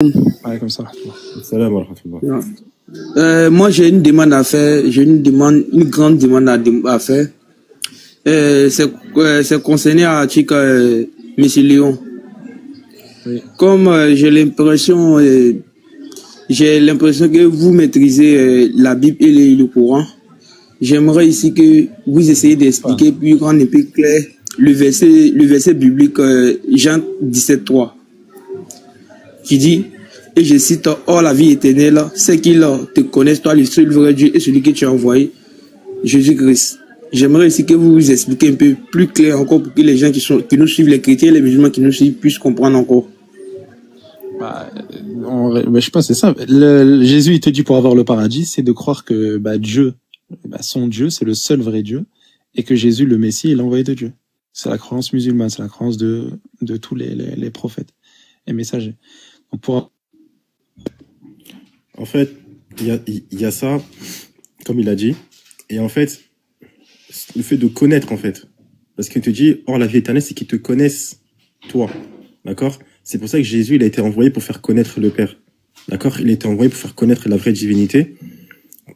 Ouais, comme ça. Salam wa rahmatullah. Moi, j'ai une demande à faire. J'ai une grande demande à faire. C'est concerné à l'article Monsieur Léon. Oui. Comme j'ai l'impression que vous maîtrisez la Bible et le Coran, j'aimerais ici que vous essayez d'expliquer plus grand et plus clair le verset biblique Jean 17,3 qui dit, et je cite, « Or la vie éternelle, c'est qu'ils te connaissent, toi le seul vrai Dieu et celui que tu as envoyé, Jésus-Christ. » J'aimerais ici que vous vous expliquiez un peu plus clair encore pour que les gens qui nous suivent, les chrétiens et les musulmans qui nous suivent, puissent comprendre encore. Je sais pas, c'est ça. Jésus, il te dit pour avoir le paradis, c'est de croire que Dieu, son Dieu, c'est le seul vrai Dieu, et que Jésus, le Messie, est l'envoyé de Dieu. C'est la croyance musulmane, c'est la croyance de tous les prophètes et messagers. Donc En fait, il y a ça, comme il a dit, et en fait, le fait de connaître, en fait, parce qu'il te dit, or la vie éternelle, c'est qu'ils te connaissent, toi, d'accord? C'est pour ça que Jésus, il a été envoyé pour faire connaître le Père, d'accord? Il a été envoyé pour faire connaître la vraie divinité,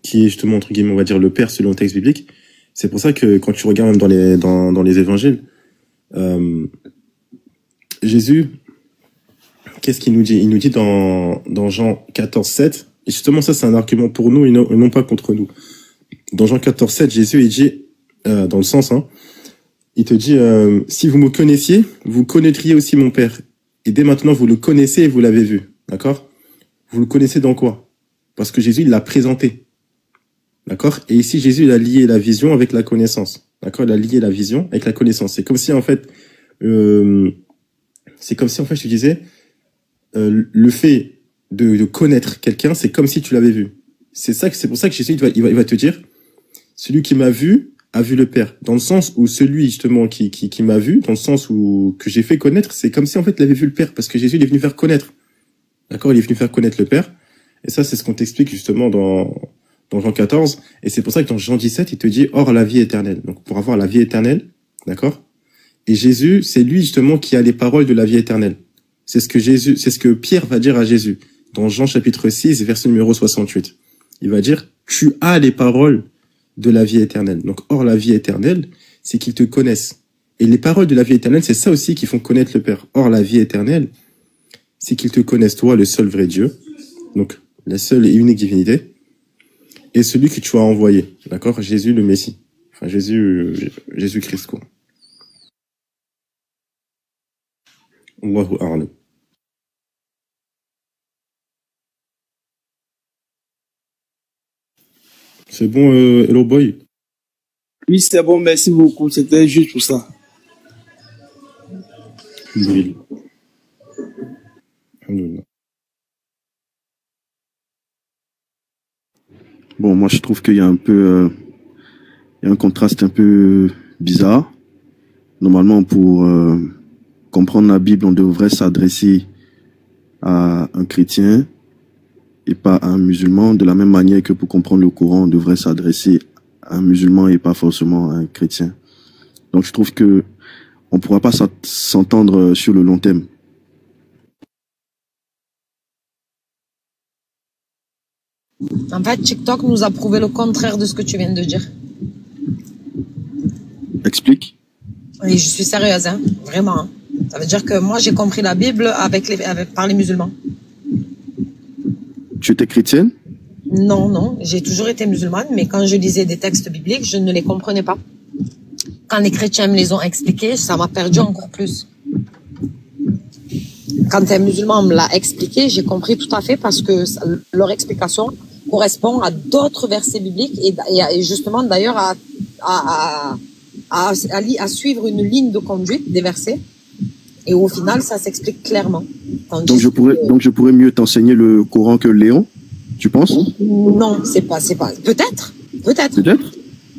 qui est justement, entre guillemets, on va dire, le Père selon le texte biblique. C'est pour ça que quand tu regardes même dans les évangiles, Jésus, qu'est-ce qu'il nous dit? Il nous dit dans Jean 14,7, et justement ça c'est un argument pour nous et non pas contre nous. Dans Jean 14,7, Jésus il dit, dans le sens, il te dit, si vous me connaissiez, vous connaîtriez aussi mon Père. Et dès maintenant vous le connaissez et vous l'avez vu. D'accord? Vous le connaissez dans quoi? Parce que Jésus il l'a présenté. D'accord? Et ici Jésus il a lié la vision avec la connaissance. D'accord? Il a lié la vision avec la connaissance. C'est comme si en fait, je te disais, le fait de connaître quelqu'un, c'est comme si tu l'avais vu. C'est pour ça que Jésus il va te dire, celui qui m'a vu a vu le Père. Dans le sens où celui justement qui m'a vu, dans le sens où que j'ai fait connaître, c'est comme si en fait il avait vu le Père, parce que Jésus il est venu faire connaître. D'accord, il est venu faire connaître le Père. Et ça c'est ce qu'on t'explique justement dans Jean 14. Et c'est pour ça que dans Jean 17 il te dit or la vie éternelle. Donc pour avoir la vie éternelle, d'accord. Et Jésus c'est lui justement qui a les paroles de la vie éternelle. C'est ce que Pierre va dire à Jésus dans Jean chapitre 6 verset numéro 68. Il va dire tu as les paroles de la vie éternelle. Donc or la vie éternelle, c'est qu'ils te connaissent. Et les paroles de la vie éternelle, c'est ça aussi qui font connaître le Père. Or la vie éternelle, c'est qu'ils te connaissent toi, le seul vrai Dieu. Donc la seule et unique divinité et celui que tu as envoyé. D'accord? Jésus le Messie. Enfin Jésus-Christ quoi. Allahu a'lam. C'est bon, Hello Boy? Oui, c'est bon, merci beaucoup. C'était juste pour ça. Oui. Bon, moi je trouve qu'il y a il y a un contraste un peu bizarre. Normalement, pour comprendre la Bible, on devrait s'adresser à un chrétien et pas à un musulman, de la même manière que pour comprendre le Coran, on devrait s'adresser à un musulman et pas forcément à un chrétien. Donc je trouve que on pourra pas s'entendre sur le long terme. En fait, TikTok nous a prouvé le contraire de ce que tu viens de dire. Explique. Et je suis sérieuse, vraiment. Ça veut dire que moi, j'ai compris la Bible par les musulmans. Tu étais chrétienne? Non, j'ai toujours été musulmane, mais quand je lisais des textes bibliques, je ne les comprenais pas. Quand les chrétiens me les ont expliqués, ça m'a perdu encore plus. Quand un musulman me l'a expliqué, j'ai compris tout à fait parce que leur explication correspond à d'autres versets bibliques et justement d'ailleurs à suivre une ligne de conduite des versets. Et au final, ça s'explique clairement. Donc je pourrais mieux t'enseigner le Coran que Léon, tu penses? Non, c'est pas. Peut-être.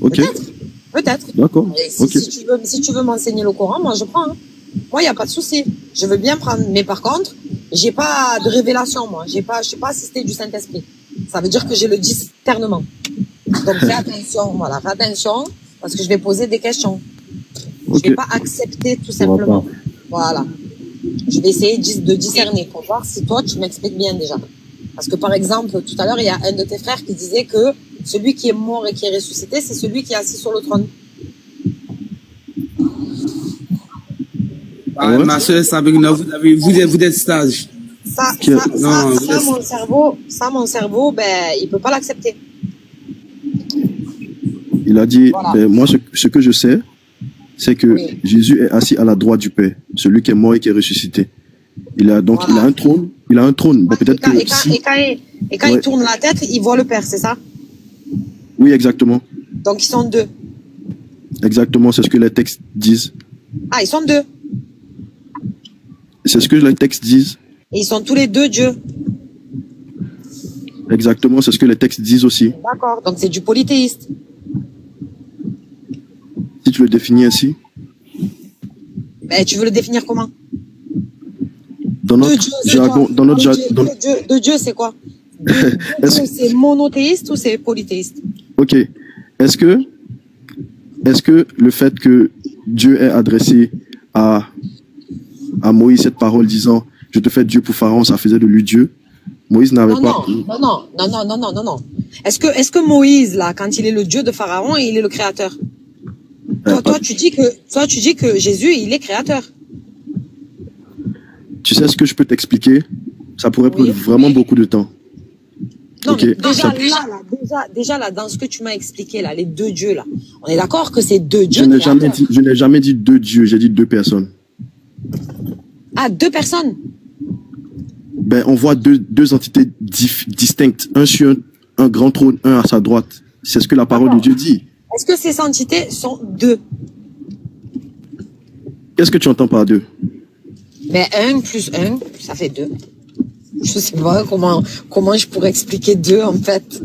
Ok. Peut-être. D'accord. Okay. Si tu veux m'enseigner le Coran, moi je prends. Moi, il n'y a pas de souci. Je veux bien prendre. Mais par contre, j'ai pas de révélation, moi. Je suis pas assisté du Saint-Esprit. Ça veut dire que j'ai le discernement. Donc fais attention, fais attention, parce que je vais poser des questions. Okay. Je vais pas accepter tout simplement. Voilà. Je vais essayer de discerner pour voir si toi, tu m'expliques bien déjà. Parce que par exemple, tout à l'heure, il y a un de tes frères qui disait que celui qui est mort et qui est ressuscité, c'est celui qui est assis sur le trône. Ah, ma soeur Sabrina, vous êtes sage. Mon cerveau, ben, il peut pas l'accepter. Il a dit, Voilà. ben, moi, ce que je sais, c'est que Oui. Jésus est assis à la droite du Père, celui qui est mort et qui est ressuscité. Il a Voilà. un trône. Il a un trône. Bon, peut-être que si... Et quand Ouais. il tourne la tête, il voit le Père, c'est ça? Oui, exactement. Donc ils sont deux. Exactement, c'est ce que les textes disent. Ah, ils sont deux. C'est ce que les textes disent. Et ils sont tous les deux Dieu. Exactement, c'est ce que les textes disent aussi. D'accord. Donc c'est du polythéiste. Si tu le définis ainsi, Ben, tu veux le définir comment? dans notre Deux dieux, c'est jargon, quoi? dans notre jargon, Deux dieux, c'est quoi? Deux Est-ce- dieux, c'est monothéiste ou c'est polythéiste? ok. Est-ce que le fait que Dieu ait adressé à Moïse cette parole disant, je te fais Dieu pour Pharaon, ça faisait de lui Dieu? Moïse n'avait pas... Non. Est-ce que Moïse, là, quand il est le Dieu de Pharaon, il est le créateur? Toi, tu dis que Jésus, il est créateur. Tu sais ce que je peux t'expliquer? Ça pourrait Oui. prendre vraiment beaucoup de temps. Non, Ok, mais ça- déjà là, dans ce que tu m'as expliqué, là, les deux dieux, là, on est d'accord que c'est deux dieux Je n'ai créateurs. jamais dit deux dieux, j'ai dit deux personnes. Ah, deux personnes. Ben, on voit deux entités distinctes, un sur un grand trône, un à sa droite. C'est ce que la parole de Dieu dit. Est-ce que ces entités sont deux? Qu'est-ce que tu entends par deux? Mais 1 plus 1, ça fait 2. Je sais pas comment je pourrais expliquer 2 en fait.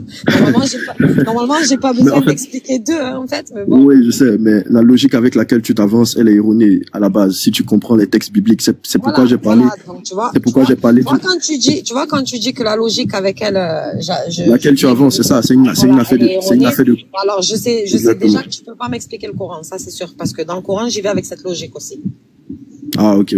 Normalement, j'ai pas besoin en fait- d'expliquer 2 en fait, mais bon. Oui, je sais, mais la logique avec laquelle tu t'avances, elle est erronée à la base. Si tu comprends les textes bibliques, c'est pourquoi Voilà, j'ai parlé. voilà. Donc, tu vois, C'est pourquoi j'ai parlé tu vois, du... quand tu dis que la logique avec elle, Laquelle tu avances, c'est ça, c'est une affaire de... C'est une affaire de... Alors, je sais Exactement. déjà que tu peux pas m'expliquer le Coran, ça c'est sûr, parce que dans le Coran, j'y vais avec cette logique aussi. Ah, ok.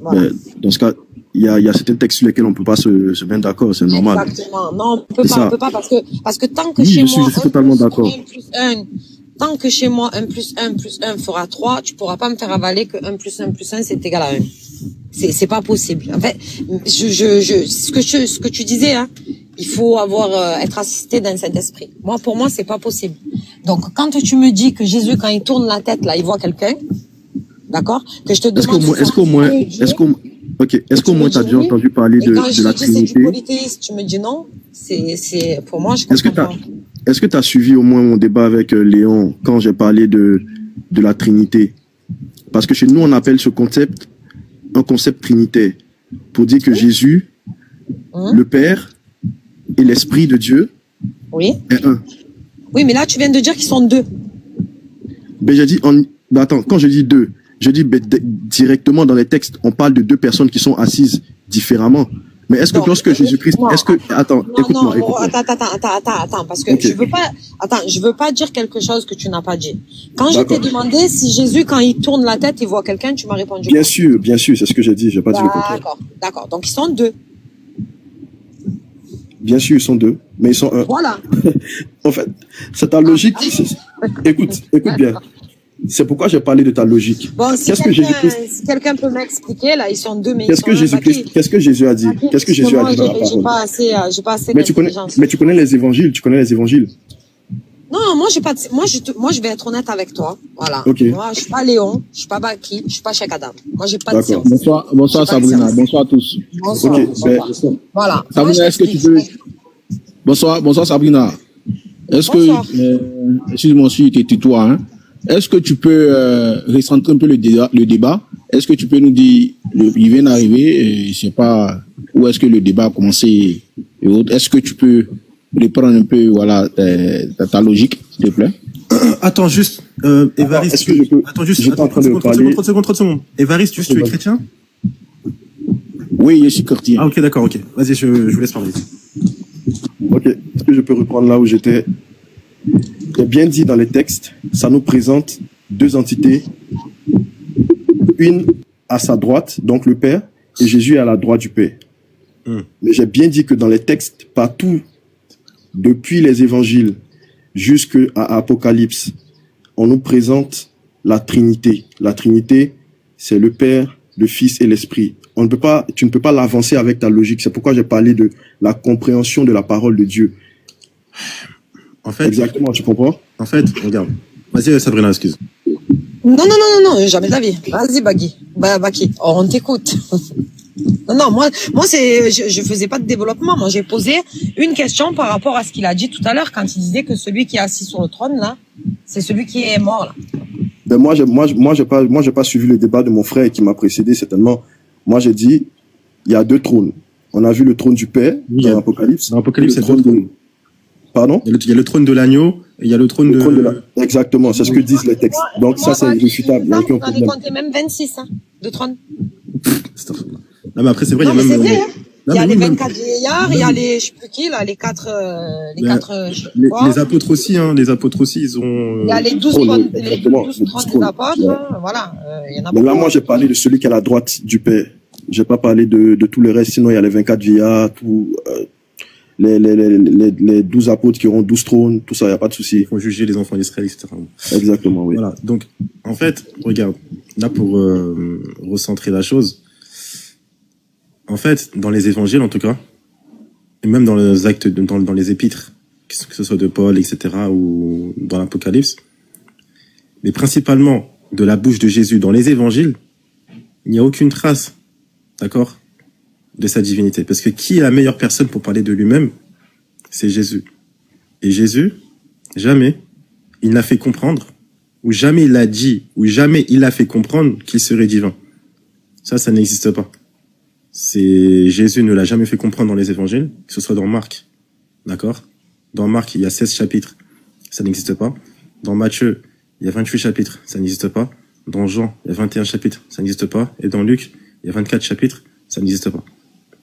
Voilà. Ben, dans ce cas, il y a certains textes sur lesquels on peut pas se mettre d'accord, c'est normal. Exactement. Non, on peut C'est pas, ça. on peut pas parce que tant que Oui, chez je moi, suis totalement d'accord. Tant que chez moi, 1 plus 1 plus 1 fera 3, tu pourras pas me faire avaler que 1 plus 1 plus 1 c'est égal à 1. C'est pas possible. En fait, ce que tu disais, hein, il faut être assisté d'un Saint-Esprit. Pour moi, c'est pas possible. Donc, quand tu me dis que Jésus, quand il tourne la tête, là, il voit quelqu'un, d'accord? Que je te demande. Est-ce qu'au moins t'as déjà entendu parler Et quand de la je dis c'est du Trinité? polythéisme, tu me dis non. Pour moi, je comprends pas. Est-ce que tu as suivi au moins mon débat avec Léon quand j'ai parlé de la Trinité? Parce que chez nous, on appelle ce concept un concept trinitaire pour dire que Jésus, le Père et l'Esprit de Dieu Oui. est un. Oui, mais là, tu viens de dire qu'ils sont deux. Ben, j'ai dit, attends, quand je dis deux, je dis directement dans les textes, on parle de deux personnes qui sont assises différemment. Mais est-ce que Non, lorsque Jésus-Christ, non. attends, écoute-moi. Attends, parce que Ok. je veux pas dire quelque chose que tu n'as pas dit. Quand je t'ai D'accord. demandé si Jésus, quand il tourne la tête, il voit quelqu'un, tu m'as répondu. Bien sûr, c'est ce que j'ai dit, j'ai pas dit le contraire. D'accord. Donc, ils sont deux. Bien sûr, ils sont deux, mais ils sont un. Voilà. En fait, c'est ta logique. Écoute bien. C'est pourquoi j'ai parlé de ta logique. Bon, si quelqu'un peut m'expliquer, là, ils sont deux, mais Qu'est-ce que Jésus a dit? Qu'est-ce que Jésus a dit dans la parole? J'ai pas assez Mais tu connais les évangiles, Non, moi, je vais être honnête avec toi. Voilà. Ok. Moi, je suis pas Léon, je suis pas Baki, je suis pas Cheikh Adam. Moi, j'ai pas de D'accord. science. Bonsoir Sabrina, bonsoir à tous. Bonsoir. Ok, Bonsoir. Voilà. Sabrina, Moi, est-ce que tu j'explique. peux... Bonsoir Sabrina. Est-ce Bonsoir. que... excuse-moi si tu tutoies, hein. Est-ce que tu peux recentrer un peu le débat? Est-ce que tu peux nous dire, il vient d'arriver, je sais pas où est-ce que le débat a commencé et autres. Est-ce que tu peux reprendre un peu, voilà, ta logique, s'il te plaît? Attends, juste, Évariste. Est-ce que je peux... Attends, juste, J'étais en train de parler... 30 secondes. Évariste, juste, tu es chrétien? Oui, je suis chrétien. Ah, ok, d'accord, ok. Vas-y, je vous laisse parler. Ok, est-ce que je peux reprendre là où j'étais? J'ai bien dit dans les textes, ça nous présente deux entités, une à sa droite, donc le Père, et Jésus est à la droite du Père. Mais j'ai bien dit que dans les textes, partout, depuis les évangiles jusqu'à Apocalypse, on nous présente la Trinité. La Trinité, c'est le Père, le Fils et l'Esprit. Tu ne peux pas l'avancer avec ta logique. C'est pourquoi j'ai parlé de la compréhension de la parole de Dieu. En fait, exactement, tu comprends? En fait, regarde. Vas-y, Sabrina, excuse. Non, jamais de la vie. Vas-y, Baki. Oh, on t'écoute. Non, moi, je faisais pas de développement. Moi, j'ai posé une question par rapport à ce qu'il a dit tout à l'heure quand il disait que celui qui est assis sur le trône, là, c'est celui qui est mort, là. Ben j'ai pas suivi le débat de mon frère qui m'a précédé, certainement. Moi, j'ai dit, il y a deux trônes. On a vu le trône du Père, dans l'Apocalypse. Dans l'Apocalypse, c'est le trône. Pardon? Il y a le trône de l'agneau, et il y a le trône de... Exactement, c'est ce que disent les textes. Donc ça, c'est irréfutable. Non, on en est compté même 26, hein, de trônes. Non, mais après, c'est vrai, non, il y a même... Vrai, hein. Il y a les 24 vieillards, il y a les, je sais plus qui, là, les quatre, les apôtres aussi, hein, ils ont... Il y a les 12 trônes, les 12 trônes des apôtres, hein, voilà, il y en a mais beaucoup. là, moi, j'ai parlé de celui qui est à la droite du Père. J'ai pas parlé de tout le reste, sinon il y a les 24 vieillards, les 12 apôtres qui auront 12 trônes, tout ça, il n'y a pas de souci. Il faut juger les enfants d'Israël, etc. Exactement, oui. Voilà. Donc, en fait, regarde, là, pour recentrer la chose, en fait, dans les évangiles, en tout cas, et même dans les actes, dans les épîtres, que ce soit de Paul, etc., ou dans l'Apocalypse, mais principalement de la bouche de Jésus dans les évangiles, il n'y a aucune trace, d'accord, de sa divinité. Parce que qui est la meilleure personne pour parler de lui-même? C'est Jésus. Et Jésus, jamais il n'a fait comprendre, ou jamais il a dit, ou jamais il a fait comprendre qu'il serait divin. Ça n'existe pas. Jésus ne l'a jamais fait comprendre dans les évangiles, que ce soit dans Marc. D'accord? Dans Marc, il y a 16 chapitres. Ça n'existe pas. Dans Matthieu, il y a 28 chapitres. Ça n'existe pas. Dans Jean, il y a 21 chapitres. Ça n'existe pas. Et dans Luc, il y a 24 chapitres. Ça n'existe pas.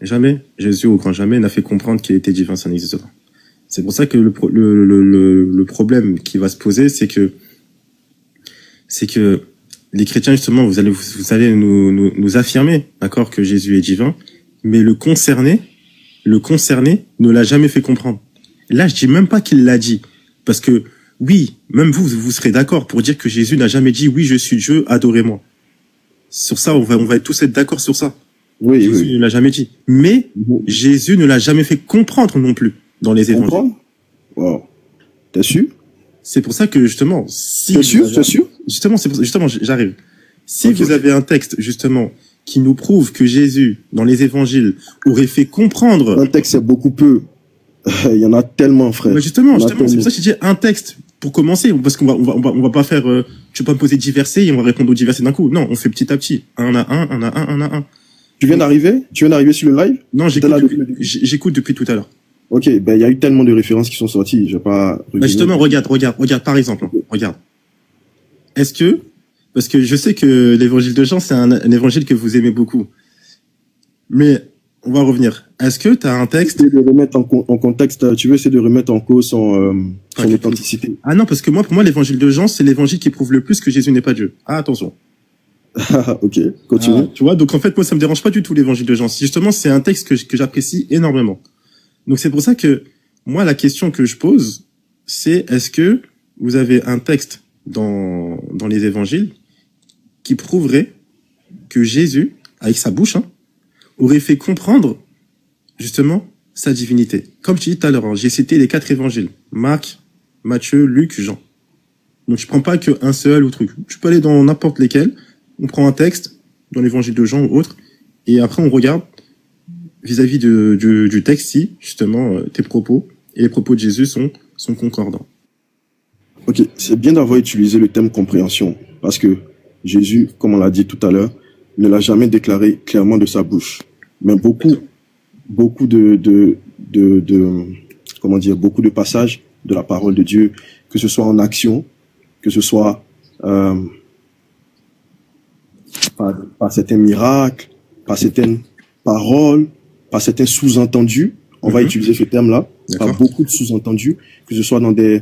Jamais, Jésus, au grand jamais, n'a fait comprendre qu'il était divin. Ça n'existe pas. C'est pour ça que le problème qui va se poser, c'est que les chrétiens, justement, vous allez nous affirmer, d'accord, que Jésus est divin, mais le concerné ne l'a jamais fait comprendre. Là, je dis même pas qu'il l'a dit, parce que, oui, même vous serez d'accord pour dire que Jésus n'a jamais dit, oui, je suis Dieu, adorez-moi. Sur ça, on va tous être d'accord sur ça. Oui, Jésus ne l'a jamais dit. Mais, Jésus ne l'a jamais fait comprendre non plus, dans les évangiles. Wow. T'es sûr? C'est pour ça que, justement, si... T'es sûr? Justement, j'arrive. Si vous avez un texte, justement, qui nous prouve que Jésus, dans les évangiles, aurait fait comprendre... Un texte, c'est beaucoup peu. Il y en a tellement, frère. Mais justement, c'est pour ça que je dis un texte, pour commencer, parce qu'on va pas faire... tu peux pas me poser 10 versets et on va répondre aux 10 versets d'un coup. Non, on fait petit à petit. Un à un. Tu viens d'arriver sur le live? Non, j'écoute depuis tout à l'heure. Ok, ben il y a eu tellement de références qui sont sorties, je vais pas... Bah justement, regarde, par exemple, regarde. Est-ce que, parce que je sais que l'évangile de Jean, c'est un évangile que vous aimez beaucoup, mais on va revenir. Est-ce que tu as un texte... De remettre en contexte, tu veux essayer de remettre en cause son authenticité? Ah non, parce que pour moi, l'évangile de Jean, c'est l'évangile qui prouve le plus que Jésus n'est pas Dieu. Ah, attention. Ok, continue. Tu vois, donc en fait, moi, ça me dérange pas du tout l'évangile de Jean. Justement, c'est un texte que j'apprécie énormément. Donc c'est pour ça que moi la question que je pose, c'est est-ce que vous avez un texte dans les évangiles qui prouverait que Jésus, avec sa bouche, aurait fait comprendre justement sa divinité. Comme je t'ai dit tout à l'heure, j'ai cité les 4 évangiles, Marc, Matthieu, Luc, Jean. Donc je prends pas qu'un seul ou truc. Tu peux aller dans n'importe lesquels, on prend un texte dans l'évangile de Jean ou autre, et après on regarde vis-à-vis du texte, si, justement, tes propos et les propos de Jésus sont concordants. Ok, c'est bien d'avoir utilisé le terme compréhension, parce que Jésus, comme on l'a dit tout à l'heure, ne l'a jamais déclaré clairement de sa bouche. Mais beaucoup de passages de la parole de Dieu, que ce soit en action, que ce soit par certains miracles, par certaines paroles, par certains sous-entendus, on va utiliser ce terme-là, par beaucoup de sous-entendus, que ce soit dans des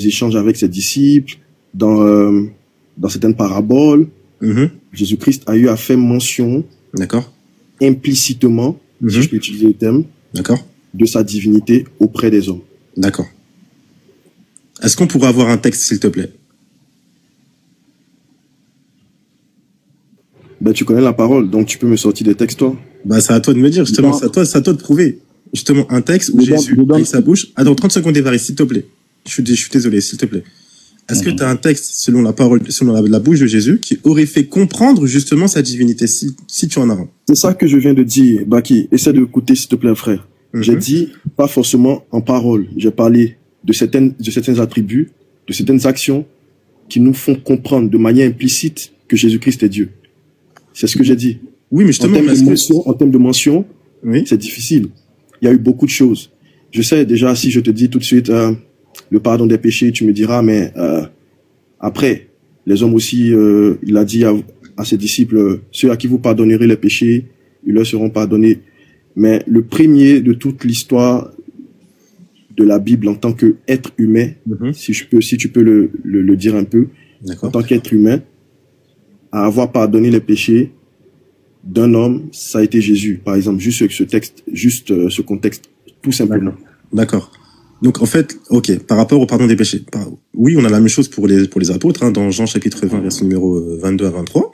échanges avec ses disciples, dans certaines paraboles, Jésus-Christ a eu à faire mention, D'accord. implicitement, si je peux utiliser le terme, D'accord. de sa divinité auprès des hommes. D'accord. Est-ce qu'on pourrait avoir un texte, s'il te plaît? Ben, tu connais la parole, donc tu peux me sortir des textes, toi. Bah, c'est à toi de me dire, justement, c'est à toi de prouver. Justement, un texte où Jésus, avec sa bouche. Attends, 30 secondes, Évariste, s'il te plaît. Je suis désolé, s'il te plaît. Est-ce que tu as un texte, selon la parole, selon la bouche de Jésus, qui aurait fait comprendre, justement, sa divinité, si tu en as un? C'est ça que je viens de dire, Baki. Essaie de écouter, s'il te plaît, frère. J'ai dit, pas forcément en parole. J'ai parlé de certains attributs, de certaines actions qui nous font comprendre de manière implicite que Jésus-Christ est Dieu. C'est ce que j'ai dit. Oui, mais justement, en termes de mention, oui, c'est difficile. Il y a eu beaucoup de choses. Je sais déjà, si je te dis tout de suite le pardon des péchés, tu me diras, mais après, les hommes aussi, il a dit à ses disciples, ceux à qui vous pardonnerez les péchés, ils leur seront pardonnés. Mais le premier de toute l'histoire de la Bible en tant qu'être humain, si tu peux le dire un peu, en tant qu'être humain, à avoir pardonné les péchés d'un homme, ça a été Jésus. Par exemple, juste ce texte, juste ce contexte, tout simplement. D'accord. Donc, en fait, ok, par rapport au pardon des péchés. Oui, on a la même chose pour les apôtres, hein, dans Jean chapitre 20, verset numéro 22 à 23.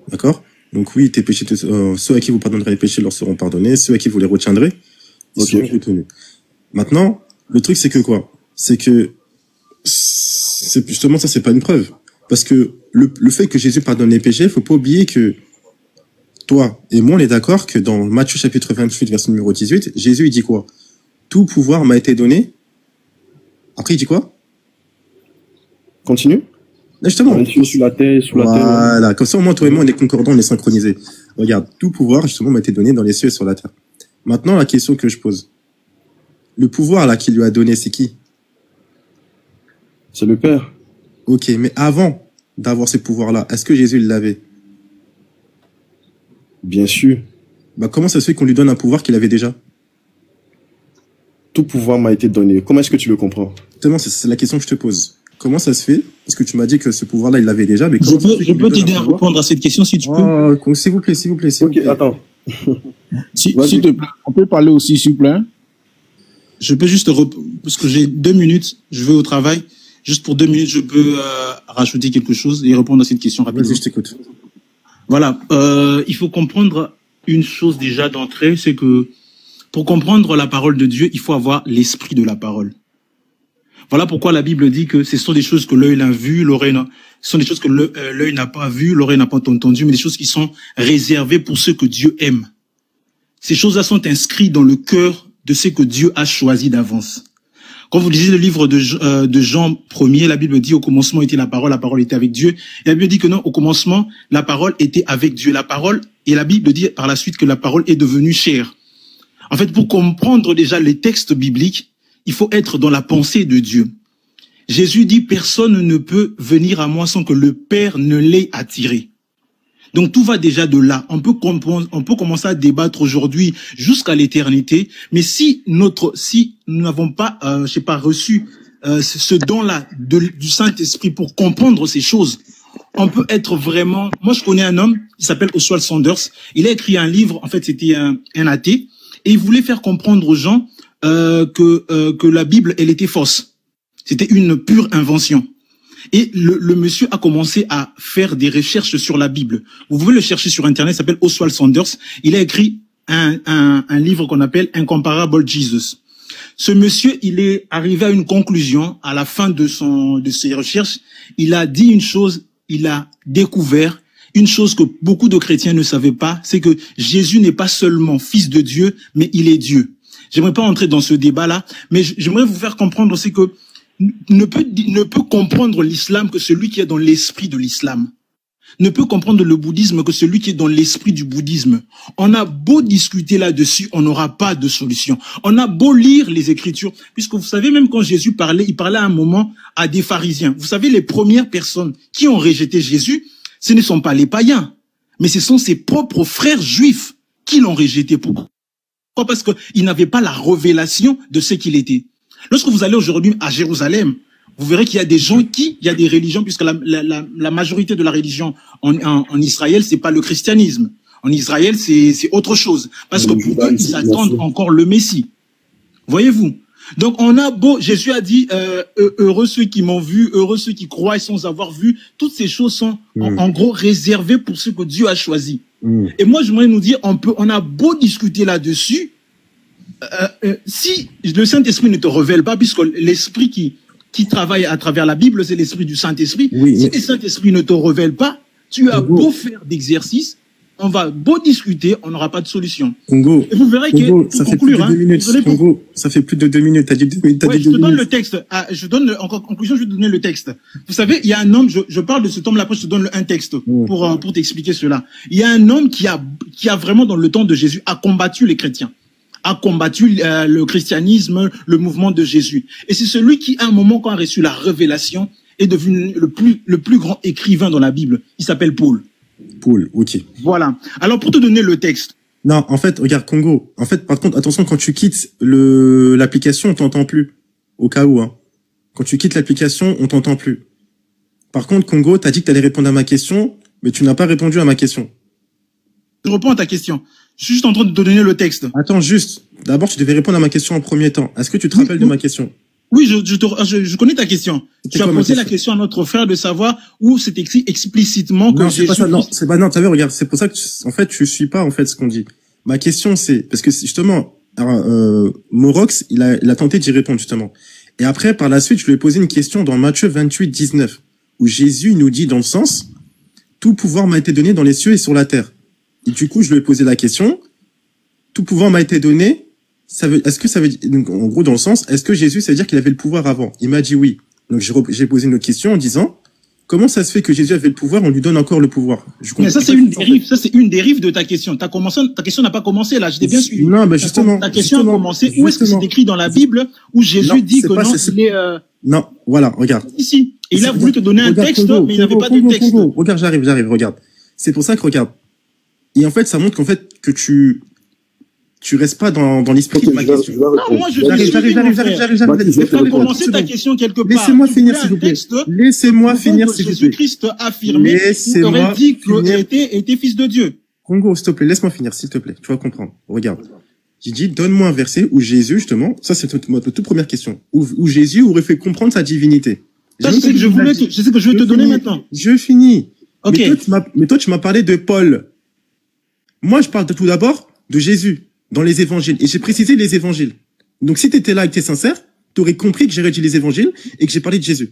D'accord? Donc oui, tes péchés, ceux à qui vous pardonnerez les péchés leur seront pardonnés, ceux à qui vous les retiendrez, ils seront retenus. Maintenant, le truc, c'est que quoi? C'est que, justement, ça, c'est pas une preuve. Parce que le fait que Jésus pardonne les péchés, faut pas oublier que toi et moi, on est d'accord que dans Matthieu chapitre 28, verset numéro 18, Jésus, il dit quoi? Tout pouvoir m'a été donné. Après, il dit quoi? Continue. Justement. Sur la terre, Voilà. Comme ça, au moins, toi et moi, on est concordants, on est synchronisés. Regarde, tout pouvoir, justement, m'a été donné dans les cieux et sur la terre. Maintenant, la question que je pose. Le pouvoir, là, qu'il lui a donné, c'est qui? C'est le Père. Ok, mais avant d'avoir ce pouvoir-là, est-ce que Jésus l'avait? Bien sûr. Bah, comment ça se fait qu'on lui donne un pouvoir qu'il avait déjà? Tout pouvoir m'a été donné. Comment est-ce que tu le comprends? Justement, c'est la question que je te pose. Comment ça se fait? Parce que tu m'as dit que ce pouvoir-là, il l'avait déjà, mais je peux t'aider à répondre à cette question si tu peux. S'il vous plaît, s'il vous plaît. Ok, attends. S'il te plaît, on peut parler aussi, s'il vous plaît. Je peux juste, parce que j'ai 2 minutes, je vais au travail. Juste pour 2 minutes, je peux rajouter quelque chose et répondre à cette question rapidement. Vas-y, je t'écoute. Voilà. Il faut comprendre une chose déjà d'entrée, c'est que pour comprendre la parole de Dieu, il faut avoir l'esprit de la parole. Voilà pourquoi la Bible dit que ce sont des choses que l'œil n'a vues, ce sont des choses que l'œil n'a pas vues, l'oreille n'a pas entendues, mais des choses qui sont réservées pour ceux que Dieu aime. Ces choses-là sont inscrites dans le cœur de ceux que Dieu a choisis d'avance. Quand vous lisez le livre de Jean 1er, la Bible dit au commencement était la parole était avec Dieu. Et la Bible dit que non, au commencement, la parole était avec Dieu. La parole, et la Bible dit par la suite que la parole est devenue chair. En fait, pour comprendre déjà les textes bibliques, il faut être dans la pensée de Dieu. Jésus dit, personne ne peut venir à moi sans que le Père ne l'ait attiré. Donc tout va déjà de là. On peut commencer à débattre aujourd'hui jusqu'à l'éternité, mais si nous n'avons pas, reçu ce don-là du Saint-Esprit pour comprendre ces choses, on peut être vraiment. Moi, je connais un homme, il s'appelle Oswald Sanders. Il a écrit un livre. En fait, c'était un athée, et il voulait faire comprendre aux gens que la Bible, elle était fausse. C'était une pure invention. Et le monsieur a commencé à faire des recherches sur la Bible. Vous pouvez le chercher sur Internet, il s'appelle Oswald Sanders. Il a écrit un livre qu'on appelle Incomparable Jesus. Ce monsieur, il est arrivé à une conclusion à la fin de ses recherches. Il a dit une chose, il a découvert une chose que beaucoup de chrétiens ne savaient pas, c'est que Jésus n'est pas seulement fils de Dieu, mais il est Dieu. J'aimerais pas entrer dans ce débat-là, mais j'aimerais vous faire comprendre aussi que ne peut comprendre l'islam que celui qui est dans l'esprit de l'islam. Ne peut comprendre le bouddhisme que celui qui est dans l'esprit du bouddhisme. On a beau discuter là-dessus, on n'aura pas de solution. On a beau lire les Écritures, puisque vous savez, même quand Jésus parlait, il parlait à un moment à des pharisiens. Vous savez, les premières personnes qui ont rejeté Jésus, ce ne sont pas les païens, mais ce sont ses propres frères juifs qui l'ont rejeté. Pourquoi? Parce qu'ils n'avaient pas la révélation de ce qu'il était. Lorsque vous allez aujourd'hui à Jérusalem, vous verrez qu'il y a des gens il y a des religions, puisque la majorité de la religion en Israël, c'est pas le christianisme. En Israël, c'est autre chose. Parce que pour eux, ils attendent encore le Messie. Voyez-vous? Donc, Jésus a dit, heureux ceux qui m'ont vu, heureux ceux qui croient sans avoir vu. Toutes ces choses sont, en gros, réservées pour ceux que Dieu a choisis. Et moi, j'aimerais nous dire, on a beau discuter là-dessus, si le Saint-Esprit ne te révèle pas, puisque l'Esprit qui travaille à travers la Bible, c'est l'Esprit du Saint-Esprit. Si le Saint-Esprit ne te révèle pas, tu as beau faire d'exercice, on va beau discuter, on n'aura pas de solution. Congo, et vous verrez que, ça fait plus de 2 minutes. Congo, ça fait plus de 2 minutes. T'as dit 2 minutes. Je te donne le texte. En conclusion, je vais te donner le texte. Vous savez, il y a un homme, je parle de cet homme-là, après je te donne un texte pour t'expliquer cela. Il y a un homme qui a vraiment, dans le temps de Jésus, a combattu les chrétiens, a combattu le christianisme, le mouvement de Jésus. Et c'est celui qui, à un moment, quand a reçu la révélation, est devenu le plus grand écrivain dans la Bible. Il s'appelle Paul. Paul, ok. Voilà. Alors, pour te donner le texte. Non, en fait, regarde, Congo. En fait, par contre, attention, quand tu quittes l'application, on t'entend plus. Au cas où, hein. Quand tu quittes l'application, on t'entend plus. Par contre, Congo, t'as dit que t'allais répondre à ma question, mais tu n'as pas répondu à ma question. Je réponds à ta question. Je suis juste en train de te donner le texte. Attends, juste. D'abord, tu devais répondre à ma question en premier temps. Est-ce que tu te rappelles de ma question? Oui, je connais ta question. Tu as posé la question à notre frère de savoir où c'est écrit explicitement que Jésus... Non, c'est pas ça. Non, c'est pas, non, tu savais, regarde, c'est pour ça que, en fait, tu suis pas, en fait, ce qu'on dit. Ma question, c'est, parce que, justement, Morox, il a tenté d'y répondre, justement. Et après, par la suite, je lui ai posé une question dans Matthieu 28, 19, où Jésus nous dit dans le sens, tout pouvoir m'a été donné dans les cieux et sur la terre. Et du coup, je lui ai posé la question, tout pouvoir m'a été donné, est-ce que ça veut dire, donc, en gros, dans le sens, est-ce que Jésus, ça veut dire qu'il avait le pouvoir avant? Il m'a dit oui. Donc, j'ai posé une autre question en disant, comment ça se fait que Jésus avait le pouvoir, on lui donne encore le pouvoir? Mais ça, c'est une dérive. Ça, c'est une dérive de ta question. Ta question n'a pas commencé là. Je t'ai bien suivi. Non, ben, justement. Ta question a commencé. Où est-ce que c'est écrit dans la Bible où Jésus dit que non, il est, Non, voilà, regarde. Ici. Et il a voulu te donner un texte, mais il n'avait pas de texte. Regarde, j'arrive, regarde. C'est pour ça que, regarde. Et en fait, ça montre qu'en fait, que tu restes pas dans l'esprit de ma question. Non, moi, j'arrive. Je vais commencer ta question quelque part. Laissez-moi finir, s'il vous plaît. Laissez-moi finir, s'il vous plaît. Jésus-Christ a affirmé qu'il aurait dit qu'il était fils de Dieu. Congo, s'il te plaît, laisse-moi finir, s'il te plaît. Tu vas comprendre. Regarde. J'ai dit, donne-moi un verset où Jésus, justement, ça c'est notre toute première question, où Jésus aurait fait comprendre sa divinité. Ça, c'est ce que je veux te donner maintenant. Je finis. Ok. Mais toi, tu m'as parlé de Paul. Moi, je parle tout d'abord de Jésus. Dans les évangiles. Et j'ai précisé les évangiles. Donc, si t'étais là et que t'es sincère, t'aurais compris que j'ai rédigé les évangiles et que j'ai parlé de Jésus.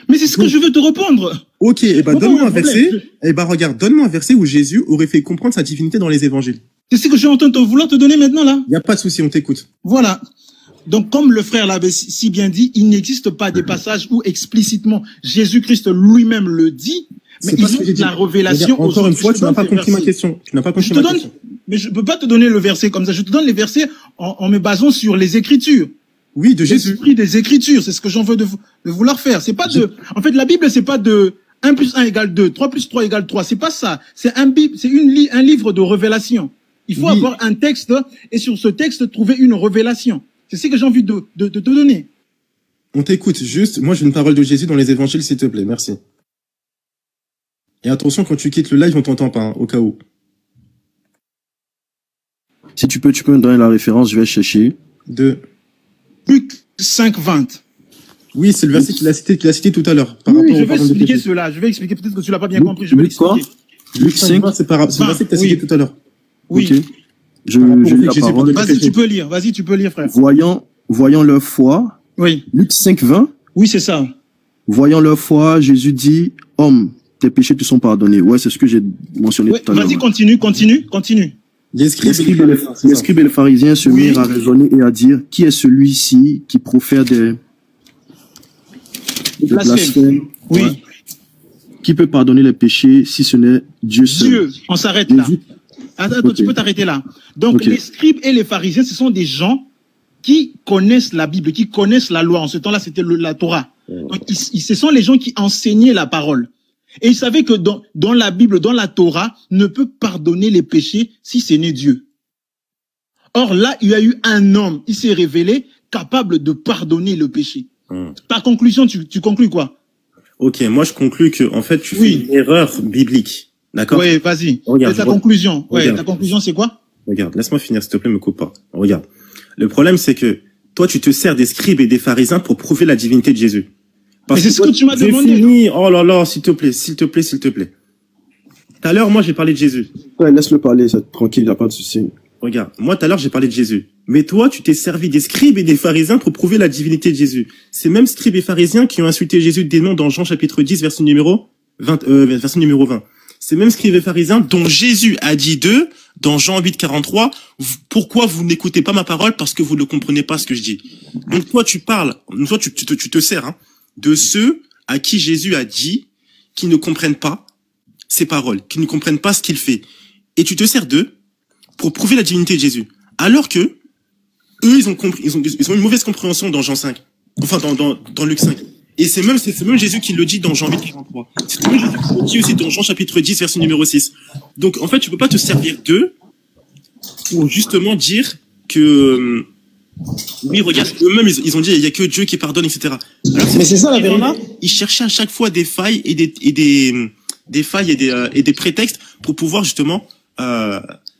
Mais c'est ce que je veux te répondre. Ok, et ben, donne-moi un verset. Et ben, regarde, donne-moi un verset où Jésus aurait fait comprendre sa divinité dans les évangiles. C'est ce que je suis en train de vouloir te donner maintenant, là. Y a pas de souci, on t'écoute. Voilà. Donc, comme le frère l'avait si bien dit, il n'existe pas des passages où explicitement Jésus-Christ lui-même le dit, mais il y a la révélation. Encore une fois, tu n'as pas compris ma question. Tu n'as pas compris ma question. Mais je peux pas te donner le verset comme ça. Je te donne les versets en me basant sur les Écritures. Oui, de Jésus. L'esprit des Écritures, c'est ce que j'en veux de vouloir faire. C'est pas en fait, la Bible, c'est pas de 1 plus 1 égale 2, 3 plus 3 égale 3. C'est pas ça. C'est un livre de révélation. Il faut avoir un texte et sur ce texte trouver une révélation. C'est ce que j'ai envie de te donner. On t'écoute juste. Moi, j'ai une parole de Jésus dans les évangiles, s'il te plaît. Merci. Et attention, quand tu quittes le live, on t'entend pas, hein, au cas où. Si tu peux me donner la référence, je vais chercher. De Luc 5, 20. Oui, c'est le verset qu'il a cité tout à l'heure. Oui, je vais expliquer cela. Je vais expliquer. Peut-être que tu l'as pas bien compris. Je vais l'expliquer. Luc 5, c'est le verset que tu as cité tout à l'heure. Oui. Okay. Je lis la parole. Vas-y, tu peux lire. Vas-y, tu peux lire, frère. Voyant leur foi. Oui. Luc 5, 20. Oui, c'est ça. Voyant leur foi, Jésus dit, homme, tes péchés te sont pardonnés. Ouais, c'est ce que j'ai mentionné tout à l'heure. Vas-y, continue. Les scribes et les pharisiens se mirent à raisonner et à dire, qui est celui-ci qui profère des blasphèmes? Oui. Ouais. Qui peut pardonner les péchés si ce n'est Dieu seul? Dieu, on s'arrête là. Attends, tu peux t'arrêter là. Donc, les scribes et les pharisiens, ce sont des gens qui connaissent la Bible, qui connaissent la loi. En ce temps-là, c'était la Torah. Donc, ce sont les gens qui enseignaient la parole. Et ils savaient que dans la Bible, dans la Torah, ne peut pardonner les péchés si ce n'est Dieu. Or là, il y a eu un homme, il s'est révélé capable de pardonner le péché. Ta conclusion, tu conclus quoi? Ok, moi je conclus que en fait tu fais une erreur biblique. D'accord? Oui, vas-y. Regarde, ta conclusion. Ouais, regarde. ta conclusion c'est quoi? Regarde, laisse-moi finir s'il te plaît, me coupe pas. Regarde. Le problème c'est que toi tu te sers des scribes et des pharisiens pour prouver la divinité de Jésus. Mais c'est ce que tu m'as demandé. Fini. Oh là là, s'il te plaît, s'il te plaît, s'il te plaît. Tout à l'heure, moi j'ai parlé de Jésus. Ouais, laisse-le parler, ça, tranquille, y a pas de souci. Regarde, moi tout à l'heure j'ai parlé de Jésus. Mais toi, tu t'es servi des scribes et des pharisiens pour prouver la divinité de Jésus. Ces mêmes scribes et pharisiens qui ont insulté Jésus des noms dans Jean chapitre 10, verset numéro 20. Ces mêmes scribes et pharisiens dont Jésus a dit d'eux, dans Jean 8, 43, pourquoi vous n'écoutez pas ma parole? Parce que vous ne comprenez pas ce que je dis. Donc toi, tu parles, toi, tu te sers de ceux à qui Jésus a dit qu'ils ne comprennent pas ses paroles, qu'ils ne comprennent pas ce qu'il fait. Et tu te sers d'eux pour prouver la divinité de Jésus. Alors que eux, ils ont une mauvaise compréhension dans Jean 5. Enfin, dans Luc 5. Et c'est même Jésus qui le dit dans Jean 8, 43. C'est même Jésus qui le dit aussi dans Jean chapitre 10, verset numéro 6. Donc, en fait, tu peux pas te servir d'eux pour justement dire que, oui, regarde, eux-mêmes, ils ont dit, il y a que Dieu qui pardonne, etc. Alors, Mais c'est ça la vérité. Ils cherchaient à chaque fois des failles et des prétextes pour pouvoir justement,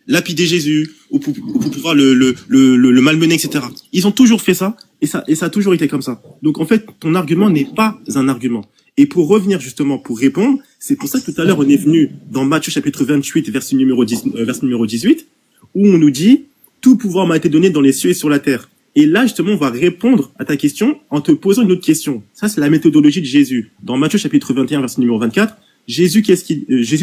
lapider Jésus, ou pour pouvoir le malmener, etc. Ils ont toujours fait ça, et ça a toujours été comme ça. Donc en fait, ton argument n'est pas un argument. Et pour revenir justement, pour répondre, c'est pour ça que tout à l'heure on est venu dans Matthieu chapitre 28, verset numéro 18, où on nous dit « Tout pouvoir m'a été donné dans les cieux et sur la terre ». Et là, justement, on va répondre à ta question en te posant une autre question. Ça, c'est la méthodologie de Jésus. Dans Matthieu chapitre 21, verset numéro 24, Jésus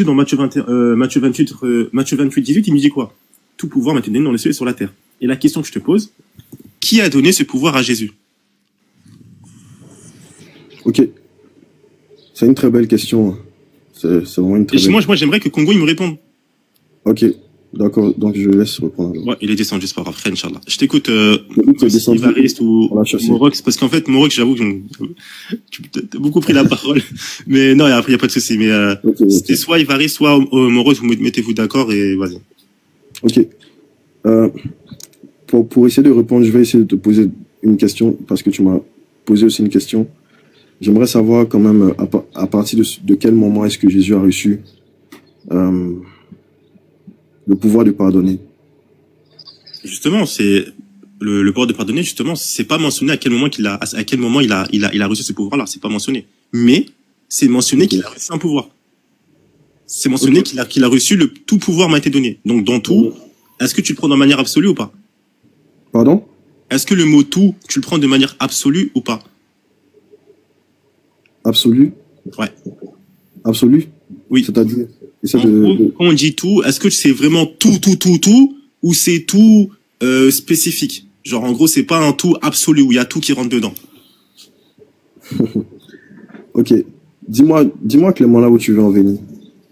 dans Matthieu 28, 18, il nous dit quoi? Tout pouvoir m'a été donné dans les cieux et sur la terre. Et la question que je te pose, qui a donné ce pouvoir à Jésus? Ok. C'est une très belle question. C'est vraiment une très belle question. Moi, j'aimerais que Congo, il me réponde. Ok. D'accord. Donc, je laisse répondre. Alors. Ouais, il est descendu, c'est pas grave. Frère, Inch'Allah. Je t'écoute, Ivariste ou Morox, parce qu'en fait, Morox, j'avoue que tu as beaucoup pris la parole. Mais non, après, il n'y a pas de souci. Mais, c'était soit Ivariste, soit Morox, vous mettez-vous d'accord et vas-y. Ok. Pour essayer de répondre, je vais essayer de te poser une question, parce que tu m'as posé aussi une question. J'aimerais savoir quand même, à partir de quel moment est-ce que Jésus a reçu le pouvoir de pardonner? Justement, c'est le pouvoir de pardonner. Justement, c'est pas mentionné à quel moment il a reçu ce pouvoir-là. C'est pas mentionné, mais c'est mentionné qu'il a reçu un pouvoir. C'est mentionné qu'il a reçu tout pouvoir m'a été donné. Donc dans tout, est-ce que tu le prends de manière absolue ou pas? Pardon? Est-ce que le mot tout, tu le prends de manière absolue ou pas? Absolu? Ouais. Absolu? Oui. C'est-à-dire? Quand on dit tout, est-ce que c'est vraiment tout, ou c'est tout spécifique? Genre, en gros, c'est pas un tout absolu où il y a tout qui rentre dedans. Ok. Dis-moi clairement là où tu veux en venir.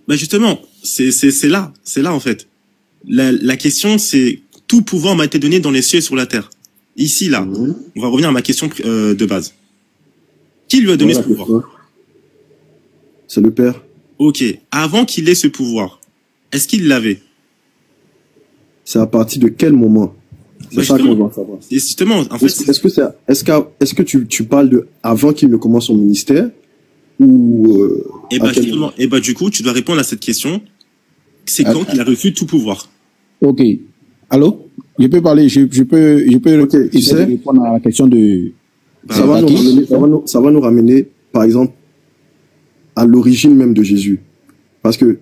Bah justement, c'est là, en fait. La question, c'est tout pouvoir m'a été donné dans les cieux et sur la terre. Ici, là, on va revenir à ma question de base. Qui lui a donné ce pouvoir? C'est le Père. Ok. Avant qu'il ait ce pouvoir, est-ce qu'il l'avait? C'est à partir de quel moment? C'est ça qu'on doit savoir. Et justement, en fait, est-ce que tu parles de avant qu'il ne commence son ministère ou du coup, tu dois répondre à cette question. C'est quand qu'il a reçu tout pouvoir? Ok. Allô? Je peux parler, je peux essayer de répondre à la question de... Ça va nous ramener, par exemple, à l'origine même de Jésus. Parce que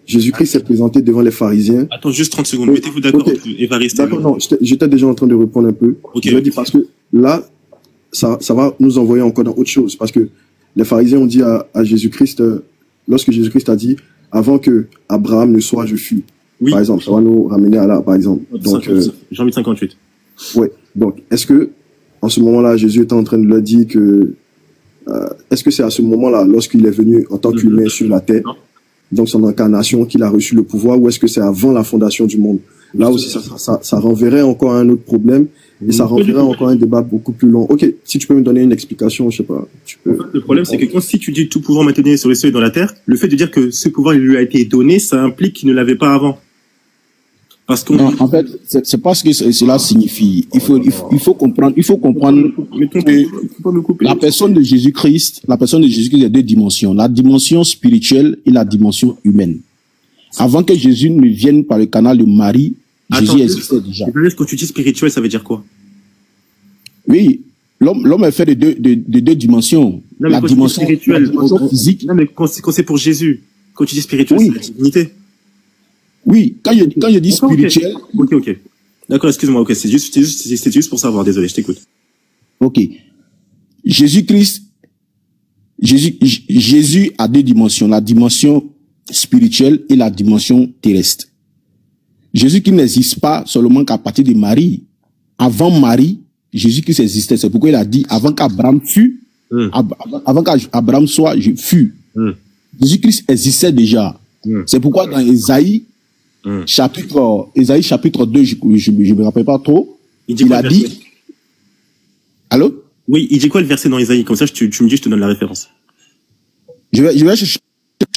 Jésus-Christ s'est présenté devant les pharisiens. Attends, juste 30 secondes. Mettez-vous d'accord, Évariste. D'accord, non, j'étais déjà en train de répondre un peu. Je veux dire parce que là, ça va nous envoyer encore dans autre chose. Parce que les pharisiens ont dit à Jésus-Christ, lorsque Jésus-Christ a dit, avant que Abraham ne soit, je fus. Oui. Par exemple, ça va nous ramener à là, par exemple. Donc, Jean 58. Ouais. Donc, est-ce que, en ce moment-là, Jésus était en train de leur dire que, est-ce que c'est à ce moment-là, lorsqu'il est venu en tant qu'humain sur la terre, donc son incarnation, qu'il a reçu le pouvoir, ou est-ce que c'est avant la fondation du monde? Là aussi, ça renverrait encore à un autre problème, et ça renverrait encore un débat beaucoup plus long. Ok, si tu peux me donner une explication, je sais pas. Tu peux... En fait, le problème, c'est que si tu dis tout pouvoir m'a été donné sur les cieux et dans la terre, le fait de dire que ce pouvoir lui a été donné, ça implique qu'il ne l'avait pas avant. Parce qu'on... Non, en fait, c'est pas ce que cela signifie. Il faut comprendre que la personne de Jésus-Christ a deux dimensions. La dimension spirituelle et la dimension humaine. Avant que Jésus ne vienne par le canal de Marie, Jésus existait déjà. Quand tu dis spirituel, ça veut dire quoi? Oui, l'homme est fait de deux dimensions. Non, la dimension spirituelle, physique. Non, mais quand c'est pour Jésus, quand tu dis spirituel, oui, c'est la divinité. Oui, quand je dis spirituel... Ok. D'accord, excuse-moi, ok, c'est juste pour savoir, désolé, je t'écoute. Ok. Jésus a deux dimensions, la dimension spirituelle et la dimension terrestre. Jésus qui n'existe pas seulement qu'à partir de Marie. Avant Marie, Jésus-Christ existait. C'est pourquoi il a dit, avant qu'Abraham fût, avant qu'Abraham soit, je fus. Jésus-Christ existait déjà. C'est pourquoi dans Ésaïe, chapitre 2, je me rappelle pas trop, il a dit... Allô? Oui, il dit quoi le verset dans Ésaïe? Comme ça, tu me dis, je te donne la référence. Je vais chercher.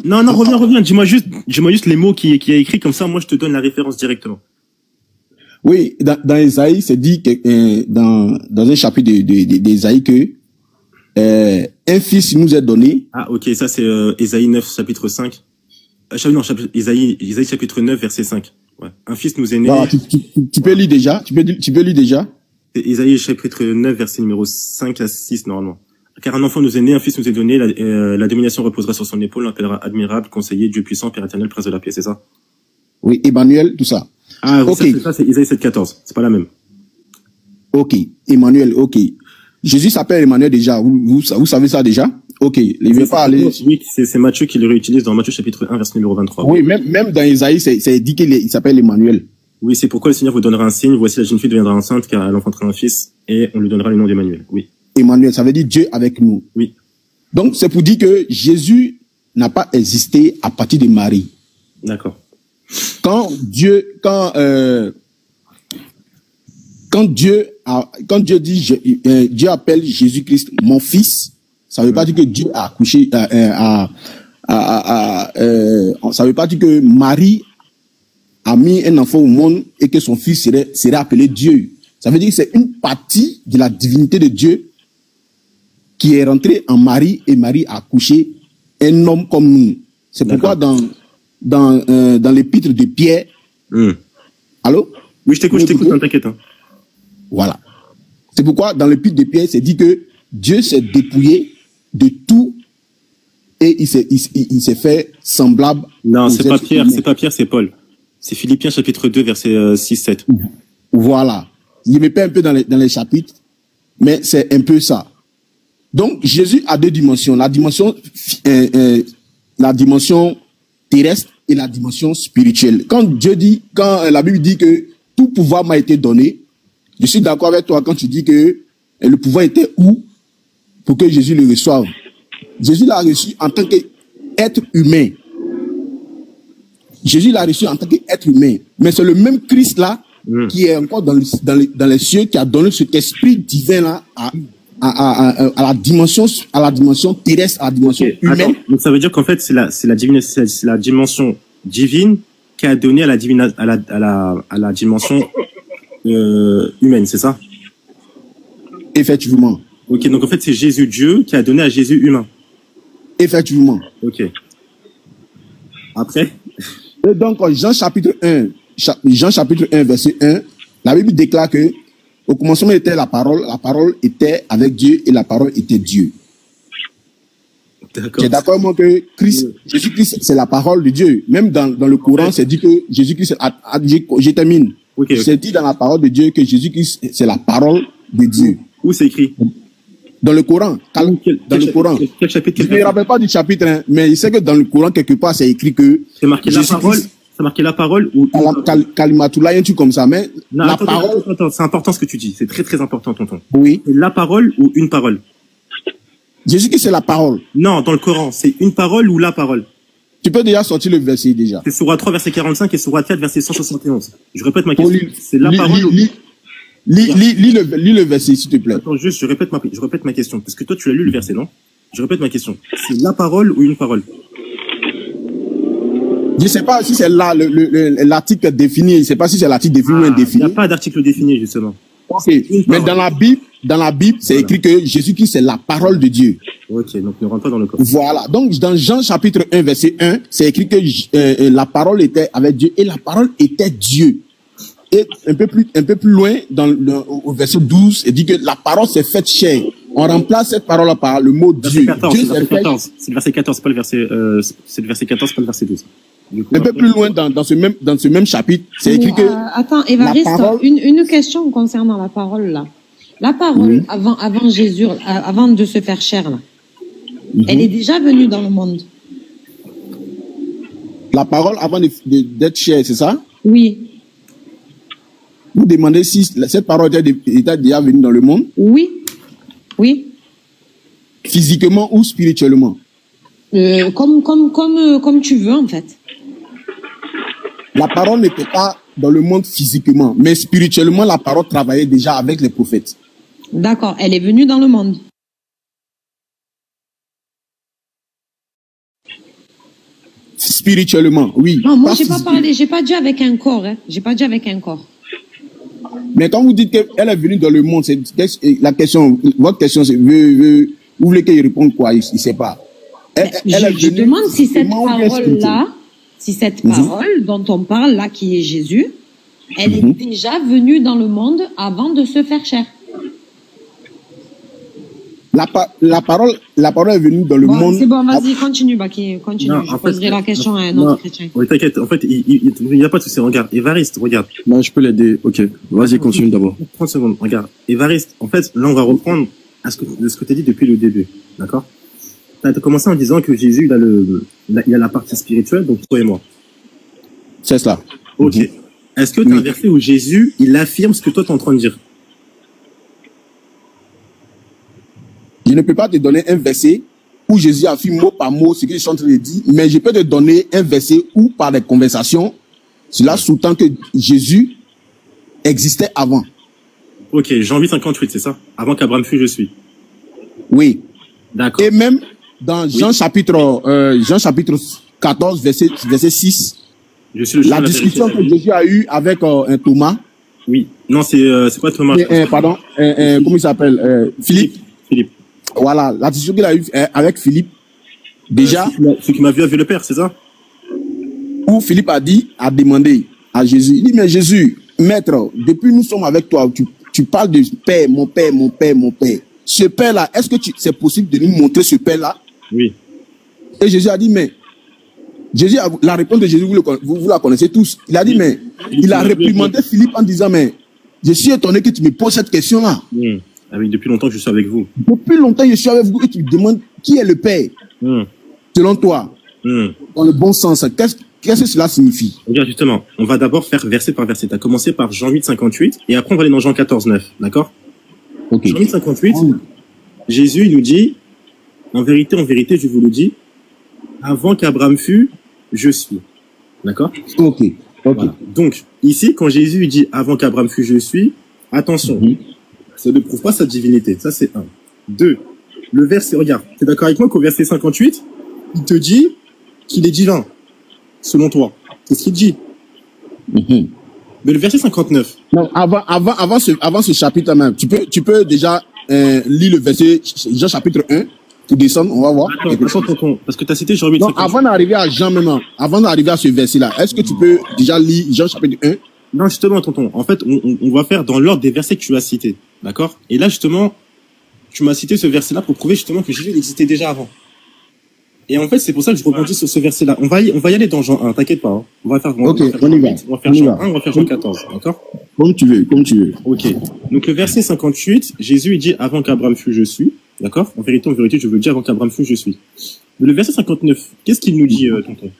Non, reviens. Dis-moi juste les mots qui a écrit, comme ça, moi, je te donne la référence directement. Oui, dans Ésaïe, c'est dit que, dans un chapitre d'Ésaïe que, un fils nous est donné. Ah, ok, ça, c'est, Ésaïe 9, chapitre 5. Ésaïe chapitre 9, verset 5. Ouais. Un fils nous est né. Non, tu peux lire déjà? Tu peux lire déjà? C'est Ésaïe chapitre 9, verset numéro 5 à 6, normalement. Car un enfant nous est né, un fils nous est donné, la domination reposera sur son épaule, on l'appellera admirable, conseiller, Dieu puissant, Père éternel, prince de la paix, c'est ça? Oui, Emmanuel, tout ça. Ah, okay. Ça, c'est Ésaïe 7, 14. C'est pas la même. Ok, Emmanuel, ok. Jésus s'appelle Emmanuel déjà, vous savez ça déjà? Ok, il ne veut pas aller... Oui, c'est Matthieu qui le réutilise dans Matthieu chapitre 1, verset numéro 23. Oui, même dans Ésaïe, c'est dit qu'il s'appelle Emmanuel. Oui, c'est pourquoi le Seigneur vous donnera un signe, voici la jeune fille deviendra enceinte, car elle enfantera un fils, et on lui donnera le nom d'Emmanuel. Oui. Emmanuel, ça veut dire Dieu avec nous. Oui. Donc, c'est pour dire que Jésus n'a pas existé à partir de Marie. D'accord. Quand Dieu dit, Dieu appelle Jésus-Christ mon fils, ça veut pas dire que Dieu a accouché, ça veut pas dire que Marie a mis un enfant au monde et que son fils serait appelé Dieu. Ça veut dire que c'est une partie de la divinité de Dieu qui est rentrée en Marie et Marie a accouché un homme comme nous. C'est pourquoi dans l'épître de Pierre, allô? Oui, je t'écoute, ne t'inquiète. Voilà. C'est pourquoi dans l'épître de Pierre, c'est dit que Dieu s'est dépouillé de tout et il s'est fait semblable. Non, c'est pas Pierre, c'est Paul. C'est Philippiens chapitre 2, verset 6-7. Voilà. Il me perds un peu dans les chapitres, mais c'est un peu ça. Donc, Jésus a deux dimensions. La dimension terrestre et la dimension spirituelle. Quand la Bible dit que tout pouvoir m'a été donné, je suis d'accord avec toi quand tu dis que le pouvoir était où pour que Jésus le reçoive. Jésus l'a reçu en tant qu'être humain. Jésus l'a reçu en tant qu'être humain. Mais c'est le même Christ-là qui est encore dans les cieux, qui a donné cet esprit divin-là à la dimension terrestre, à la dimension humaine. Attends, donc ça veut dire qu'en fait, c'est la dimension divine qui a donné à la dimension humaine, c'est ça? Effectivement. Ok, donc en fait, c'est Jésus Dieu qui a donné à Jésus humain. Effectivement. Ok. Après? Et donc, Jean chapitre 1, verset 1, la Bible déclare que au commencement était la parole était avec Dieu et la parole était Dieu. Tu es d'accord avec moi que Jésus-Christ, c'est la parole de Dieu. Même dans le Coran, c'est dit que Jésus-Christ, je termine. Okay. C'est dit dans la parole de Dieu que Jésus-Christ, c'est la parole de Dieu. Où c'est écrit? Dans le Coran. Le Coran. Quel chapitre? Je ne me rappelle pas du chapitre, hein, mais je sais que dans le Coran, quelque part, c'est écrit que... C'est marqué la parole. C'est marqué la parole ou... Kalimatullah, un truc comme ça, mais non, la attends, parole... Attends, c'est important ce que tu dis. C'est très très important, tonton. Oui. C'est la parole ou une parole? Jésus-Christ, c'est la parole. Non, dans le Coran, c'est une parole ou la parole? Tu peux déjà sortir le verset déjà. C'est Sourate 3, verset 45 et Sourate 4, verset 171. Je répète ma question. C'est la parole ou... Lis le verset, s'il te plaît. Attends, juste, je répète ma question. Parce que toi, tu l'as lu le verset, non? Je répète ma question. C'est la parole ou une parole? Je sais pas si c'est là l'article défini. Je sais pas si c'est l'article défini ou Il indéfini. n'y a pas d'article défini, justement. Ok. Mais dans la Bible, c'est écrit que Jésus-Christ c'est la parole de Dieu. Ok, donc ne rentre pas dans le corps. Voilà. Donc, dans Jean chapitre 1, verset 1, c'est écrit que la parole était avec Dieu et la parole était Dieu. Et un peu plus loin, au verset 12, il dit que la parole s'est faite chair. On remplace cette parole par le mot Dieu. 14, Dieu c'est le s'est verset fait 14. C'est le verset 14, c'est pas le verset, c'est le verset 14, pas le verset 12. Du coup, un peu plus loin dans ce même chapitre, c'est écrit que Attends, Évariste, parole... une question concernant la parole là. La parole avant Jésus, avant de se faire chair là, elle est déjà venue dans le monde. La parole avant d'être chair, c'est ça? Oui. Vous demandez si cette parole était déjà venue dans le monde? Oui. Oui. Physiquement ou spirituellement? Comme tu veux en fait. La parole n'était pas dans le monde physiquement, mais spirituellement, la parole travaillait déjà avec les prophètes. D'accord, elle est venue dans le monde. Spirituellement, oui. Non, moi, j'ai pas dit avec un corps, hein. J'ai pas dit avec un corps. Mais quand vous dites qu'elle est venue dans le monde, c'est la question, votre question, c'est, vous voulez qu'il réponde quoi? Il sait pas. Je demande si cette parole-là, si cette parole dont on parle là, qui est Jésus, elle est déjà venue dans le monde avant de se faire chair. La parole est venue dans le monde. C'est bon, vas-y, continue, Baki, continue. Non, je poserai la question à un autre chrétien. Oui, t'inquiète, en fait, il n'y a pas de souci. Regarde, Évariste, regarde. Non, je peux l'aider. Ok, vas-y, continue d'abord. 30 secondes, regarde. Évariste, en fait, là, on va reprendre de ce que tu as dit depuis le début, d'accord? Tu as commencé en disant que Jésus, il a la partie spirituelle, donc toi et moi. C'est cela. Ok. Est-ce que tu as un verset où Jésus, il affirme ce que toi, tu es en train de dire? Je ne peux pas te donner un verset où Jésus affirme mot par mot ce que je suis en train de dire, mais je peux te donner un verset où, par des conversations, cela sous-tend que Jésus existait avant. Ok, Jean 8,58, c'est ça? Avant qu'Abraham fût, je suis. Oui. D'accord. Et même dans Jean chapitre 14, verset 6, la discussion que Jésus a eue avec un Thomas. Oui. Non, c'est pas Thomas. Pardon. Comment il s'appelle? Philippe. Voilà, la discussion qu'il a eue avec Philippe, déjà... Ce qui m'a vu a vu le Père, c'est ça? Où Philippe a demandé à Jésus, il dit, mais Jésus, maître, depuis nous sommes avec toi, tu parles de Père, mon Père, mon Père, mon Père. Ce Père-là, est-ce que c'est possible de nous montrer ce Père-là? Oui. Et Jésus a dit, mais... la réponse de Jésus, vous la connaissez tous. Il a dit, mais... Il a réprimandé Philippe en disant, mais... Je suis étonné que tu me poses cette question-là. Ah oui, depuis longtemps que je suis avec vous. Depuis longtemps que je suis avec vous et tu me demandes qui est le Père, selon toi, dans le bon sens. Qu'est-ce que cela signifie? Regarde, justement, on va d'abord faire verset par verset. Tu as commencé par Jean 8,58 et après on va aller dans Jean 14,9. D'accord? Okay. Jean 8,58, Jésus il nous dit, en vérité, je vous le dis, avant qu'Abraham fût, je suis. D'accord? Ok. Voilà. Donc, ici, quand Jésus dit avant qu'Abraham fût, je suis, attention. Ça ne prouve pas sa divinité. Ça, c'est 1. 2. Le verset, regarde, tu es d'accord avec moi qu'au verset 58, il te dit qu'il est divin, selon toi. C'est ce qu'il dit. Mais le verset 59. Non, avant ce chapitre même, tu peux déjà lire le verset, Jean chapitre 1, pour descendre, on va voir. Attends, parce que tu as cité Jean 8. Non, avant d'arriver à Jean maintenant, avant d'arriver à ce verset-là, est-ce que tu peux déjà lire Jean chapitre 1? Non, justement, tonton. En fait, on va faire dans l'ordre des versets que tu as cités. D'accord? Et là, justement, tu m'as cité ce verset-là pour prouver justement que Jésus existait déjà avant. Et en fait, c'est pour ça que je rebondis sur ce verset-là. On va y aller dans Jean 1, t'inquiète pas. Hein. On va faire Jean 1, on va faire Jean 1, on va faire Jean 14. D'accord? Comme tu veux. Ok. Donc, le verset 58, Jésus, il dit avant qu'Abraham fût, je suis. D'accord? En vérité, je veux dire avant qu'Abraham fût, je suis. Mais le verset 59, qu'est-ce qu'il nous dit, tonton?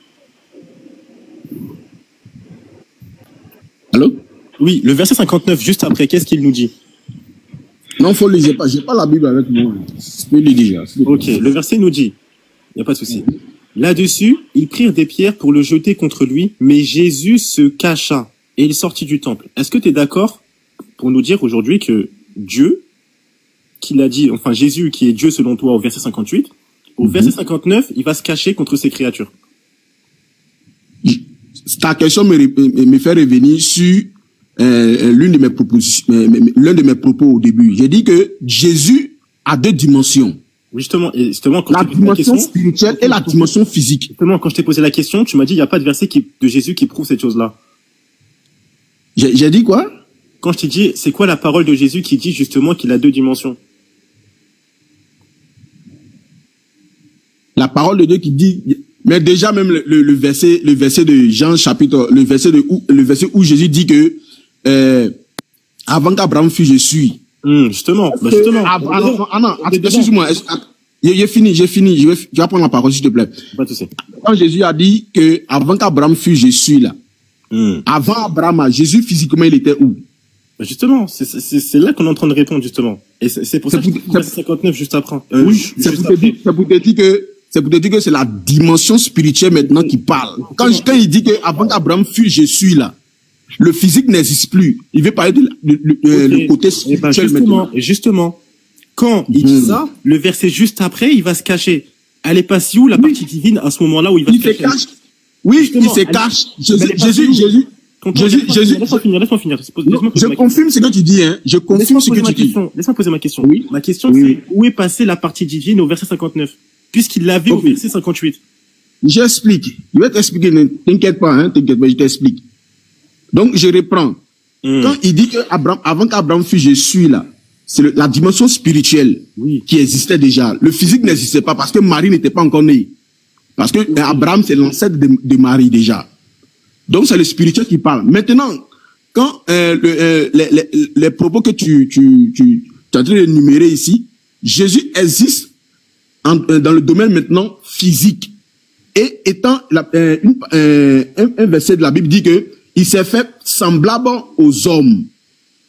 Allô? Oui, le verset 59, juste après, qu'est-ce qu'il nous dit? Non, faut lire, j'ai pas la Bible avec moi. Je peux lire déjà. Ok, le verset nous dit, il n'y a pas de souci. Là-dessus, ils prirent des pierres pour le jeter contre lui, mais Jésus se cacha et il sortit du temple. Est-ce que tu es d'accord pour nous dire aujourd'hui que Dieu, qu'il a dit, enfin Jésus qui est Dieu selon toi au verset 58, au verset 59, il va se cacher contre ses créatures? ta question me fait revenir sur l'une de mes propositions, l'un de mes propos au début. J'ai dit que Jésus a deux dimensions. Justement, quand la dimension spirituelle et la dimension physique. Justement, quand je t'ai posé la question, tu m'as dit il n'y a pas de verset de Jésus qui prouve cette chose-là. J'ai dit quoi? Quand je t'ai dit, c'est quoi la parole de Jésus qui dit justement qu'il a deux dimensions? La parole de Dieu qui dit, mais déjà même le verset de Jean chapitre, le verset où Jésus dit que avant qu'Abraham fût, je suis. Justement. Excuse-moi. J'ai fini. Je vais prendre la parole, s'il te plaît. Pas de souci. Quand Jésus a dit que avant qu'Abraham fût, je suis là. Avant Abraham, Jésus physiquement, il était où? Justement, c'est là qu'on est en train de répondre, justement. Et c'est pour ça que je 59 juste après. Oui, c'est pour te dire que c'est la dimension spirituelle maintenant qui parle. Quand il dit que avant qu'Abraham fût, je suis là. Le physique n'existe plus. Il veut parler le côté spirituel maintenant. Justement, quand il dit ça, le verset juste après, il va se cacher. Elle est passée où, la partie divine, à ce moment-là où il va se cacher? Oui, il se cache. Jésus. Laisse-moi finir. Je confirme ce que tu dis, hein. Je confirme ce que tu dis. Laisse-moi poser ma question. Oui. Ma question, c'est où est passée la partie divine au verset 59? Puisqu'il l'avait au verset 58. J'explique. Je vais t'expliquer. Ne t'inquiète pas, hein. T'inquiète pas, je t'explique. Donc, je reprends. Quand il dit que avant qu'Abraham fût, je suis là. C'est la dimension spirituelle qui existait déjà. Le physique n'existait pas parce que Marie n'était pas encore née. Parce que Abraham, c'est l'ancêtre de Marie déjà. Donc, c'est le spirituel qui parle. Maintenant, quand les propos que tu es en train d'énumérer ici, Jésus existe dans le domaine maintenant physique. Et étant un verset de la Bible dit que il s'est fait semblable aux hommes.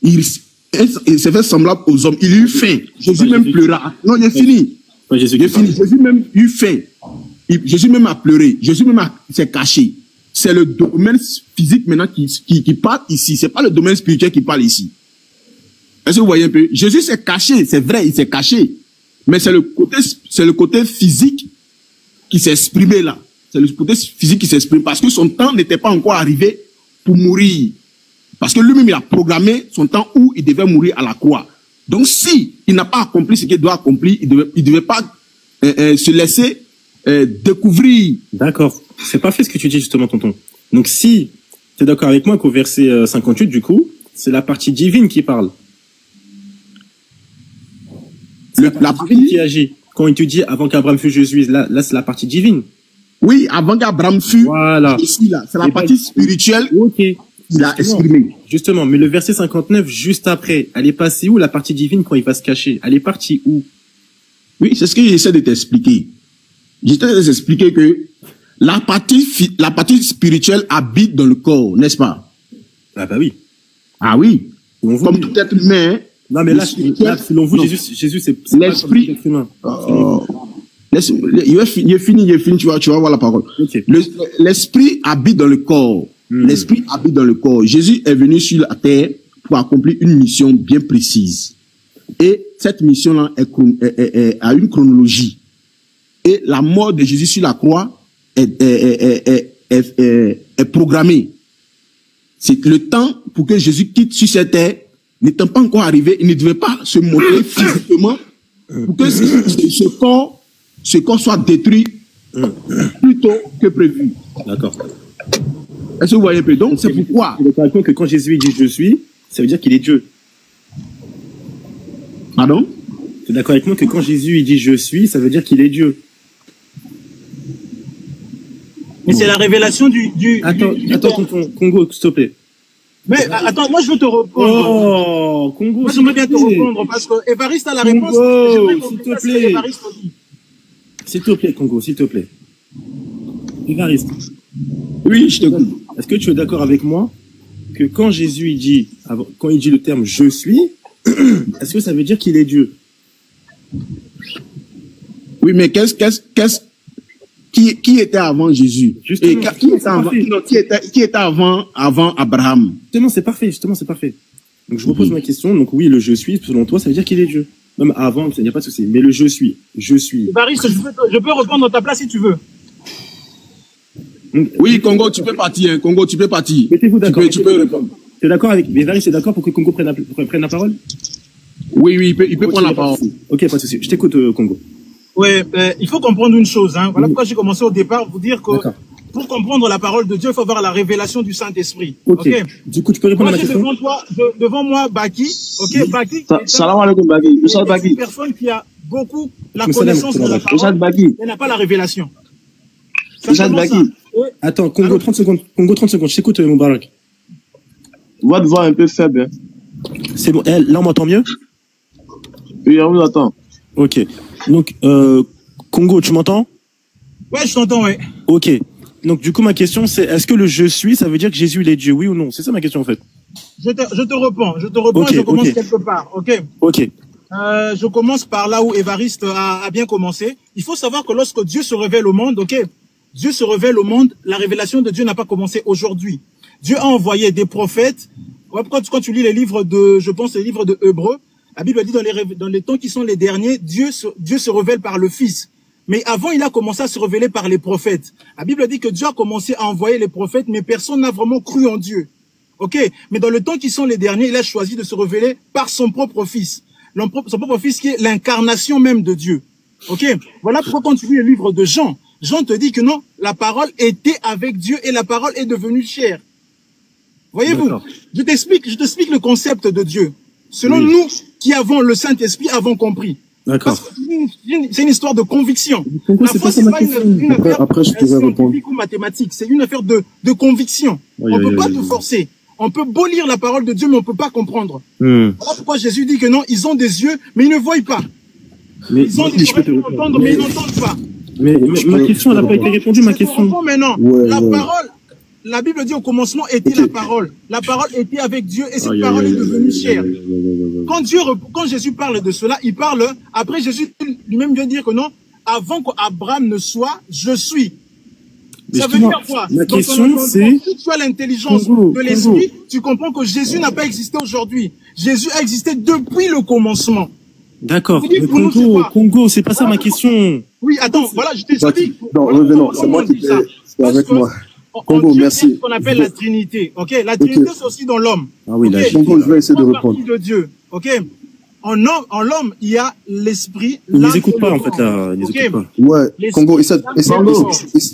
Il s'est fait semblable aux hommes. Il eut faim. Jésus même pleura. Non, j'ai fini. Jésus même eut faim. Jésus même a pleuré. Jésus même s'est caché. C'est le domaine physique maintenant qui parle ici. C'est pas le domaine spirituel qui parle ici. Est-ce que vous voyez un peu? Jésus s'est caché. C'est vrai, il s'est caché. Mais c'est le côté physique qui s'est exprimé là. C'est le côté physique qui s'exprime parce que son temps n'était pas encore arrivé pour mourir. Parce que lui-même, il a programmé son temps où il devait mourir à la croix. Donc, si il n'a pas accompli ce qu'il doit accomplir, il devait pas se laisser découvrir. D'accord. C'est pas fait ce que tu dis justement, tonton. Donc, si tu es d'accord avec moi qu'au verset 58, du coup, c'est la partie divine qui parle. La partie divine qui agit. Quand il te dit avant qu'Abraham fût Jésus, là c'est la partie divine. Oui, avant qu'Abraham fût, voilà. Ici, là, c'est la partie spirituelle qu'il a exprimée. Justement, mais le verset 59, juste après, elle est passée où la partie divine quand il va se cacher? Elle est partie où? Oui, c'est ce que j'essaie de t'expliquer. J'essaie de t'expliquer que la partie spirituelle habite dans le corps, n'est-ce pas? Ah bah oui. Ah oui. Comme tout être humain. Non mais là selon vous, Jésus c'est l'esprit. Il est fini, tu vas voir la parole. Okay. L'esprit habite dans le corps. L'esprit habite dans le corps. Jésus est venu sur la terre pour accomplir une mission bien précise. Et cette mission-là a une chronologie. Et la mort de Jésus sur la croix est programmée. C'est le temps pour que Jésus quitte sur cette terre n'étant pas encore arrivé, il ne devait pas se montrer physiquement pour que ce corps soit détruit plus tôt que prévu. D'accord. Est-ce que vous voyez un peu? Donc, c'est pourquoi. Je me rends que quand Jésus dit je suis, ça veut dire qu'il est Dieu. Pardon? Tu es d'accord avec moi que quand Jésus dit je suis, ça veut dire qu'il est Dieu. Mais c'est la révélation du Attends, Congo, s'il te plaît. Mais attends, moi je veux te répondre. Oh, Congo. Moi j'aimerais bien te répondre parce que Évariste a la réponse. Congo, s'il te plaît. S'il te plaît, Congo, s'il te plaît. Évariste. Oui, je t'écoute. Est-ce que tu es d'accord avec moi que quand Jésus quand il dit le terme je suis, est-ce que ça veut dire qu'il est Dieu? Oui, mais qui était avant Jésus? Justement, qui était avant Abraham? Justement, c'est parfait. Donc, je repose ma question. Donc, oui, le je suis, selon toi, ça veut dire qu'il est Dieu. Même avant, il n'y a pas de souci. Mais le je suis. Évariste, je peux répondre à ta place si tu veux. Oui, Congo, tu peux partir. Hein. Congo, tu peux partir. Mettez-vous d'accord. Tu peux répondre. Tu es d'accord avec Évariste, c'est d'accord pour que Congo prenne la parole? Oui, il peut prendre la parole. Ok, pas de souci. Je t'écoute, Congo. Ouais, il faut comprendre une chose. Hein. Voilà pourquoi j'ai commencé au départ, vous dire que pour comprendre la parole de Dieu, il faut avoir la révélation du Saint-Esprit. Ok. Du coup, tu peux répondre à ma question. Devant moi, Baki. Ok, Baki. Salam alaikum, Baki. C'est une personne qui a beaucoup la connaissance de la parole, mais n'a pas la révélation. Baki. Attends, Congo, 30 secondes. Congo, 30 secondes. Je t'écoute, Moubarak. Votre voix est un peu faible. Hein. C'est bon. Là, on m'entend mieux? Oui, on vous attend. Ok. Donc, Congo, tu m'entends? Ouais, je t'entends, ouais. Ok. Donc, du coup, ma question, c'est, est-ce que le je suis, ça veut dire que Jésus, il est Dieu, oui ou non? C'est ça ma question, en fait. Je te réponds. Okay, et je commence quelque part, ok? Ok. Je commence par là où Évariste a bien commencé. Il faut savoir que lorsque Dieu se révèle au monde, ok? Dieu se révèle au monde, la révélation de Dieu n'a pas commencé aujourd'hui. Dieu a envoyé des prophètes. Quand tu lis les livres je pense les livres de Hébreux, la Bible dit dans les temps qui sont les derniers, Dieu se révèle par le Fils. Mais avant, il a commencé à se révéler par les prophètes. La Bible dit que Dieu a commencé à envoyer les prophètes, mais personne n'a vraiment cru en Dieu. Ok? Mais dans le temps qui sont les derniers, il a choisi de se révéler par son propre Fils. Son propre Fils qui est l'incarnation même de Dieu. Ok? Voilà pourquoi quand tu lis le livre de Jean, Jean te dit que non, la parole était avec Dieu et la parole est devenue chair. Voyez-vous? Je t'explique le concept de Dieu. Selon nous, qui avons le Saint-Esprit, avons compris. D'accord. C'est une histoire de conviction. La foi, c'est pas une affaire scientifique ou mathématique. C'est une affaire de conviction. On ne peut pas te forcer. On peut beau lire la parole de Dieu, mais on ne peut pas comprendre. Voilà pourquoi Jésus dit que non, ils ont des yeux, mais ils ne voient pas. Ils ont des oreilles pour entendre, mais ils n'entendent pas. Mais ma question, elle n'a pas été répondue, ma question. Maintenant, la parole, la Bible dit au commencement était la parole. La parole était avec Dieu et cette parole est devenue chair. Quand Jésus parle de cela, il parle, après Jésus lui-même vient dire que non, avant qu'Abraham ne soit, je suis. Ça veut dire quoi? Ma question, c'est... Si tu as l'intelligence de l'esprit, tu comprends que Jésus n'a pas existé aujourd'hui. Jésus a existé depuis le commencement. D'accord. Congo, c'est pas ça ma question. Oui, attends, voilà, je t'explique. Non, c'est moi qui t'ai... C'est avec moi. Congo, merci. C'est ce qu'on appelle la Trinité. Ok, la Trinité, c'est aussi dans l'homme. Ah oui, là, Congo, je vais essayer de répondre. De Dieu. Ok. En l'homme, il y a l'esprit. Ils les écoutent pas, en fait, là. Ils les écoutent pas. Ouais, Congo,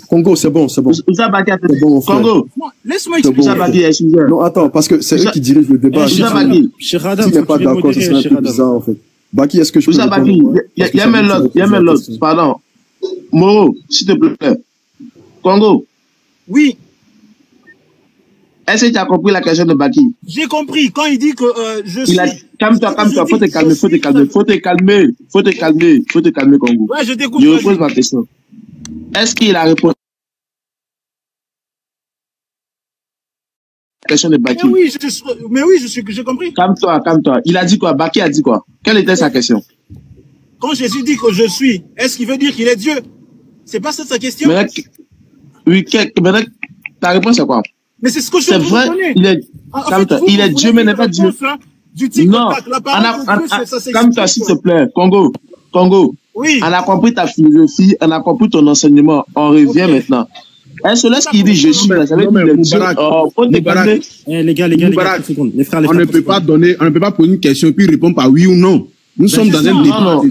Congo, c'est bon. Congo. Laisse-moi expliquer. Non, attends, parce que c'est eux qui dirigent le débat. Si tu n'es pas d'accord, ce serait un peu bizarre, en fait. Baki, est-ce que je peux répondre? Il y a l'autre. Pardon. Moro, s'il te plaît. Congo. Oui. Est-ce que tu as compris la question de Baki? J'ai compris. Quand il dit que je suis... Calme-toi. Faut te calmer, Congo. Ouais, je t'écoute. Je repose ma question. Est-ce qu'il a répondu à la question de Baki? Mais oui, j'ai compris. Calme-toi. Il a dit quoi? Baki a dit quoi? Quelle était sa question? Quand Jésus dit que je suis, est-ce qu'il veut dire qu'il est Dieu? C'est pas ça sa question? Oui, maintenant, ta réponse c'est quoi? Mais c'est ce que je veux vrai, il est Dieu, mais n'est pas Dieu. Non, calme-toi, s'il te plaît. Congo. Oui. On a compris ta philosophie, on a compris ton enseignement. On revient maintenant. Est-ce que lorsqu'il dit je suis, ça veut dire Dieu. Faut te calmer. Les gars, on ne peut pas poser une question et puis répondre par oui ou non. Nous sommes dans un débat.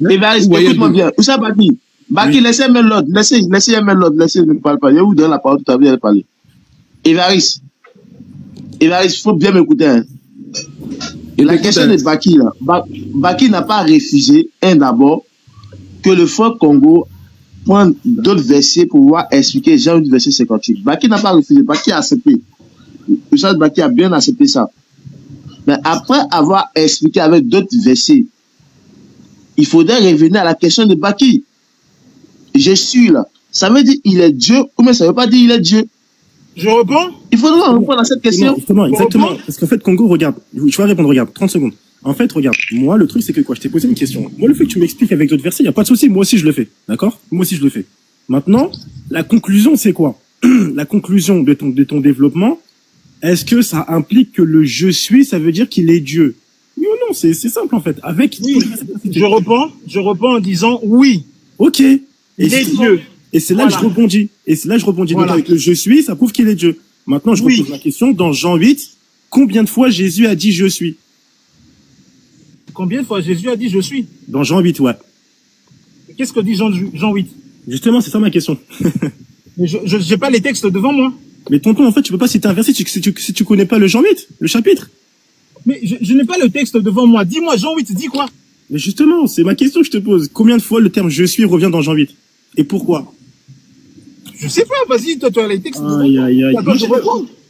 Évariste, écoute-moi bien. Où ça, Baki? Baki, laissez mettre l'autre. Laissez ne parle pas. Je vous donne la parole tout à l'heure, parler. Évariste, faut bien m'écouter. Hein. Et la question de Baki, là. Baki n'a pas refusé, d'abord, que le frère Congo prenne d'autres versets pour pouvoir expliquer Jean 8, verset 58. Baki n'a pas refusé. Baki a accepté. Baki a bien accepté ça. Mais après avoir expliqué avec d'autres versets, il faudrait revenir à la question de Baki. Je suis là. Ça veut dire il est Dieu ou mais ça veut pas dire il est Dieu. Je réponds? Il faudra répondre à cette question. Exactement. Parce qu'en fait, Congo, regarde. Je vais répondre, regarde. 30 secondes. En fait, regarde. Moi, le truc, c'est que quoi? Je t'ai posé une question. Moi, le fait que tu m'expliques avec d'autres versets, il n'y a pas de souci. Moi aussi, je le fais. D'accord? Moi aussi, je le fais. Maintenant, la conclusion, c'est quoi? La conclusion de ton développement, est-ce que ça implique que le je suis, ça veut dire qu'il est Dieu? Oui ou non? C'est simple, en fait. Oui. Je réponds en disant oui. Ok. Il est Dieu. Et c'est là que je rebondis. Donc avec le je suis, ça prouve qu'il est Dieu. Maintenant, je repose la question. Dans Jean 8, combien de fois Jésus a dit je suis? Combien de fois Jésus a dit je suis? Dans Jean 8, ouais. Qu'est-ce que dit Jean 8? Justement, c'est ça ma question. Mais je n'ai pas les textes devant moi. Mais tonton, en fait, tu peux pas citer un verset si tu connais pas le Jean 8, le chapitre. Mais je n'ai pas le texte devant moi. Dis-moi, Jean 8, dis quoi? Mais justement, c'est ma question que je te pose. Combien de fois le terme je suis revient dans Jean 8? Et pourquoi? Je sais pas, vas-y, toi, tu as les textes. Aïe.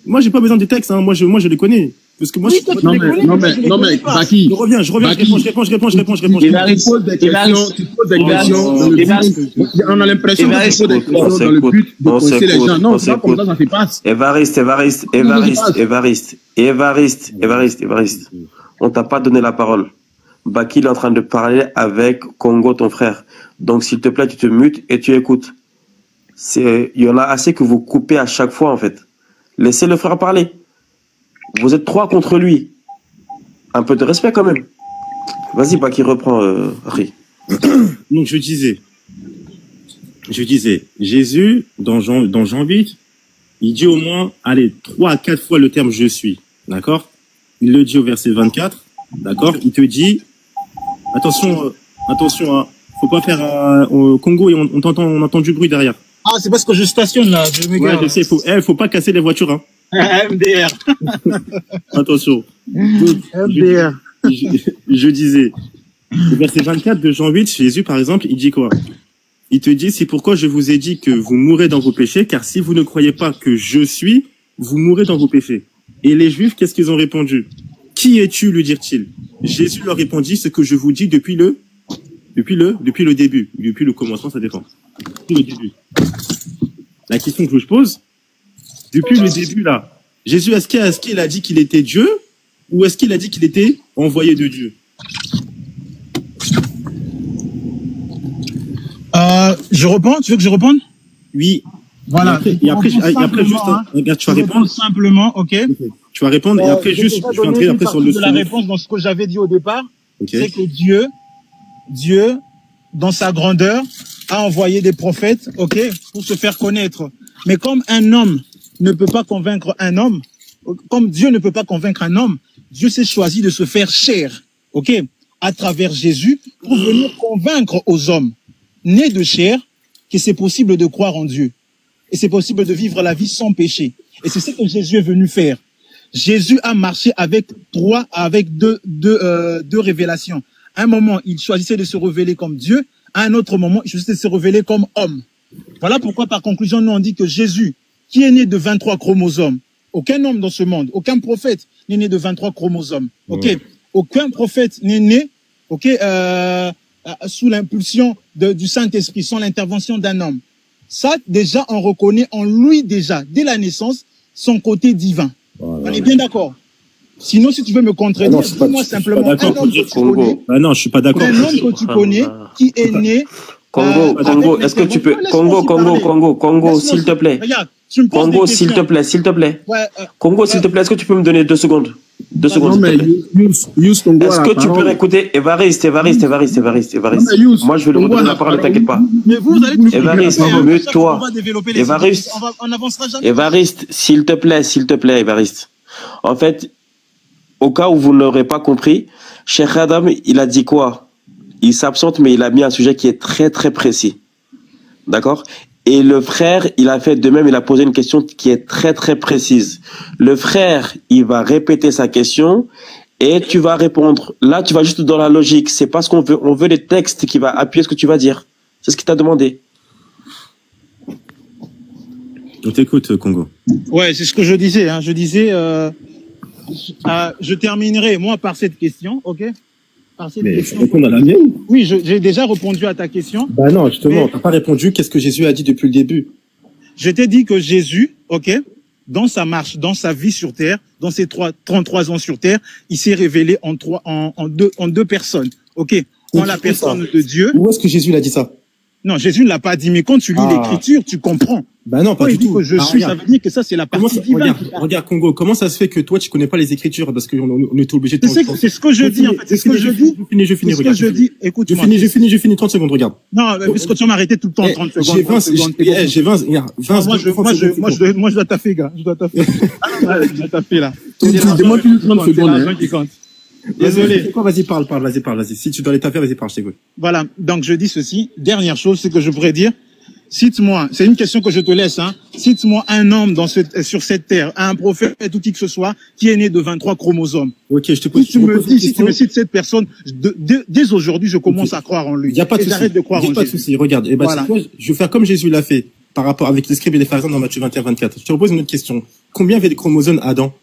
Moi, j'ai pas besoin des textes, hein. Moi, je les connais. Parce que moi, non, mais, Baki. Je reviens, je réponds. Tu poses des questions, on a l'impression que tu poses des questions dans le but de pousser les gens. Non, c'est pas comme ça se passe. Évariste. On t'a pas donné la parole. Baki, il est en train de parler avec Congo, ton frère. Donc, s'il te plaît, tu te mutes et tu écoutes. Il y en a assez que vous coupez à chaque fois, en fait. Laissez le frère parler. Vous êtes 3 contre lui. Un peu de respect, quand même. Vas-y, Baki, reprends, Ri. Donc, je disais, Jésus, dans Jean 8, il dit au moins, 3 à 4 fois le terme je suis. D'accord? Il le dit au verset 24. D'accord? Il te dit, attention, faut pas faire au Congo et on entend du bruit derrière. Ah, c'est parce que je stationne là. Je sais, faut pas casser les voitures, hein. MDR. Attention. MDR. Je disais, le verset 24 de Jean 8, Jésus, par exemple, il dit quoi? Il te dit, c'est pourquoi je vous ai dit que vous mourrez dans vos péchés, car si vous ne croyez pas que je suis, vous mourrez dans vos péchés. Et les Juifs, qu'est-ce qu'ils ont répondu? Qui es-tu, lui dirent-ils? Jésus leur répondit, ce que je vous dis depuis le début, depuis le commencement, ça dépend. Depuis le début. La question que je pose, depuis le début là, Jésus, est-ce qu'il a dit qu'il était Dieu ou est-ce qu'il a dit qu'il était envoyé de Dieu? Je réponds. Tu veux que je réponde? Oui. Voilà. Et après juste, regarde, tu vas répondre simplement, ok. Tu vas répondre et après juste, je vais entrer après sur le. La réponse dans ce que j'avais dit au départ, c'est que Dieu, dans sa grandeur, a envoyé des prophètes, ok, pour se faire connaître. Mais comme un homme ne peut pas convaincre un homme, comme Dieu ne peut pas convaincre un homme, Dieu s'est choisi de se faire chair, ok, à travers Jésus, pour venir convaincre aux hommes nés de chair que c'est possible de croire en Dieu. Et c'est possible de vivre la vie sans péché. Et c'est ce que Jésus est venu faire. Jésus a marché avec deux révélations. À un moment, il choisissait de se révéler comme Dieu. À un autre moment, il choisissait de se révéler comme homme. Voilà pourquoi, par conclusion, nous on dit que Jésus, qui est né de 23 chromosomes, aucun homme dans ce monde, aucun prophète n'est né de 23 chromosomes. Ok, ouais. Aucun prophète n'est né, ok, sous l'impulsion du Saint-Esprit, sans l'intervention d'un homme. Ça, déjà, on reconnaît en lui déjà, dès la naissance, son côté divin. Voilà. On est bien d'accord. Sinon, si tu veux me contredire, dis-moi simplement un homme que tu connais. Non, je suis pas d'accord. Un homme que tu connais qui est né. Congo, est-ce que tu peux, Congo, s'il te plaît. Regarde, tu me poses Congo, des s'il te plaît. Ouais, Congo, s'il te plaît, est-ce que tu peux me donner 2 secondes? 2 secondes. Non, mais Yous Congo. Est-ce que tu peux écouter Évariste? Moi, je vais lui redonner la parole, t'inquiète pas. Mais vous allez toujours. Évariste, mute-toi. Évariste. On n'avancera jamais. Évariste, s'il te plaît, Évariste. En fait, au cas où vous n'aurez pas compris, Cheikh Adam, il a dit quoi? Il s'absente, mais il a mis un sujet qui est très, très précis. D'accord? Et le frère, il a fait de même, il a posé une question qui est très, très précise. Le frère, il va répéter sa question et tu vas répondre. Là, tu vas juste dans la logique. C'est pas ce qu'on veut. On veut des textes qui vont appuyer ce que tu vas dire. C'est ce qu'il t'a demandé. On t'écoute, Congo. Ouais, c'est ce que je disais. Hein. Je disais, je terminerai, moi, par cette question, ok? Mais je réponds à la mienne. Oui, j'ai déjà répondu à ta question. Bah non, justement, t'as pas répondu. Qu'est-ce que Jésus a dit depuis le début? Je t'ai dit que Jésus, ok, dans sa marche, dans sa vie sur terre, dans ses 33 ans sur terre, il s'est révélé en deux personnes, ok? En la personne de Dieu. Où est-ce que Jésus l'a dit ça? Non, Jésus ne l'a pas dit, mais quand tu lis l'Écriture, tu comprends. Bah non, pas Quand du il dit tout. que je suis, ça veut dire que ça, c'est la partie divine. Regarde, Congo, comment ça se fait que toi, tu connais pas les Écritures parce qu'on est obligé de... C'est ce que je dis, en fait. C'est ce que je dis. Je finis, regarde. C'est ce que je dis. Écoute-moi. Je finis 30 secondes, regarde. Non, parce que tu vas m'arrêter tout le temps, 30 secondes. J'ai 20, moi, je dois taffer, gars. Je dois taffer. Je dois taffer, là. Dis-moi plus de 30 secondes. Qui compte. Désolé. Vas-y, parle, vas-y. Si tu dois les taper, vas-y, parle, je t'écoute. Voilà. Donc, je dis ceci. Dernière chose, c'est que je pourrais dire. Cite-moi, c'est une question que je te laisse, hein. Cite-moi un homme sur cette terre, un prophète ou qui que ce soit, qui est né de 23 chromosomes. Ok, je te pose. Si tu me cites cette personne, dès aujourd'hui, je commence à croire en lui. Il n'y a pas de souci. J'arrête de croire en lui. Pas de souci. Regarde. Et voilà. Je vais faire comme Jésus l'a fait par rapport avec les scribes et les pharisiens dans Matthieu 21-24. Je te repose une autre question. Combien avait de chromosomes Adam?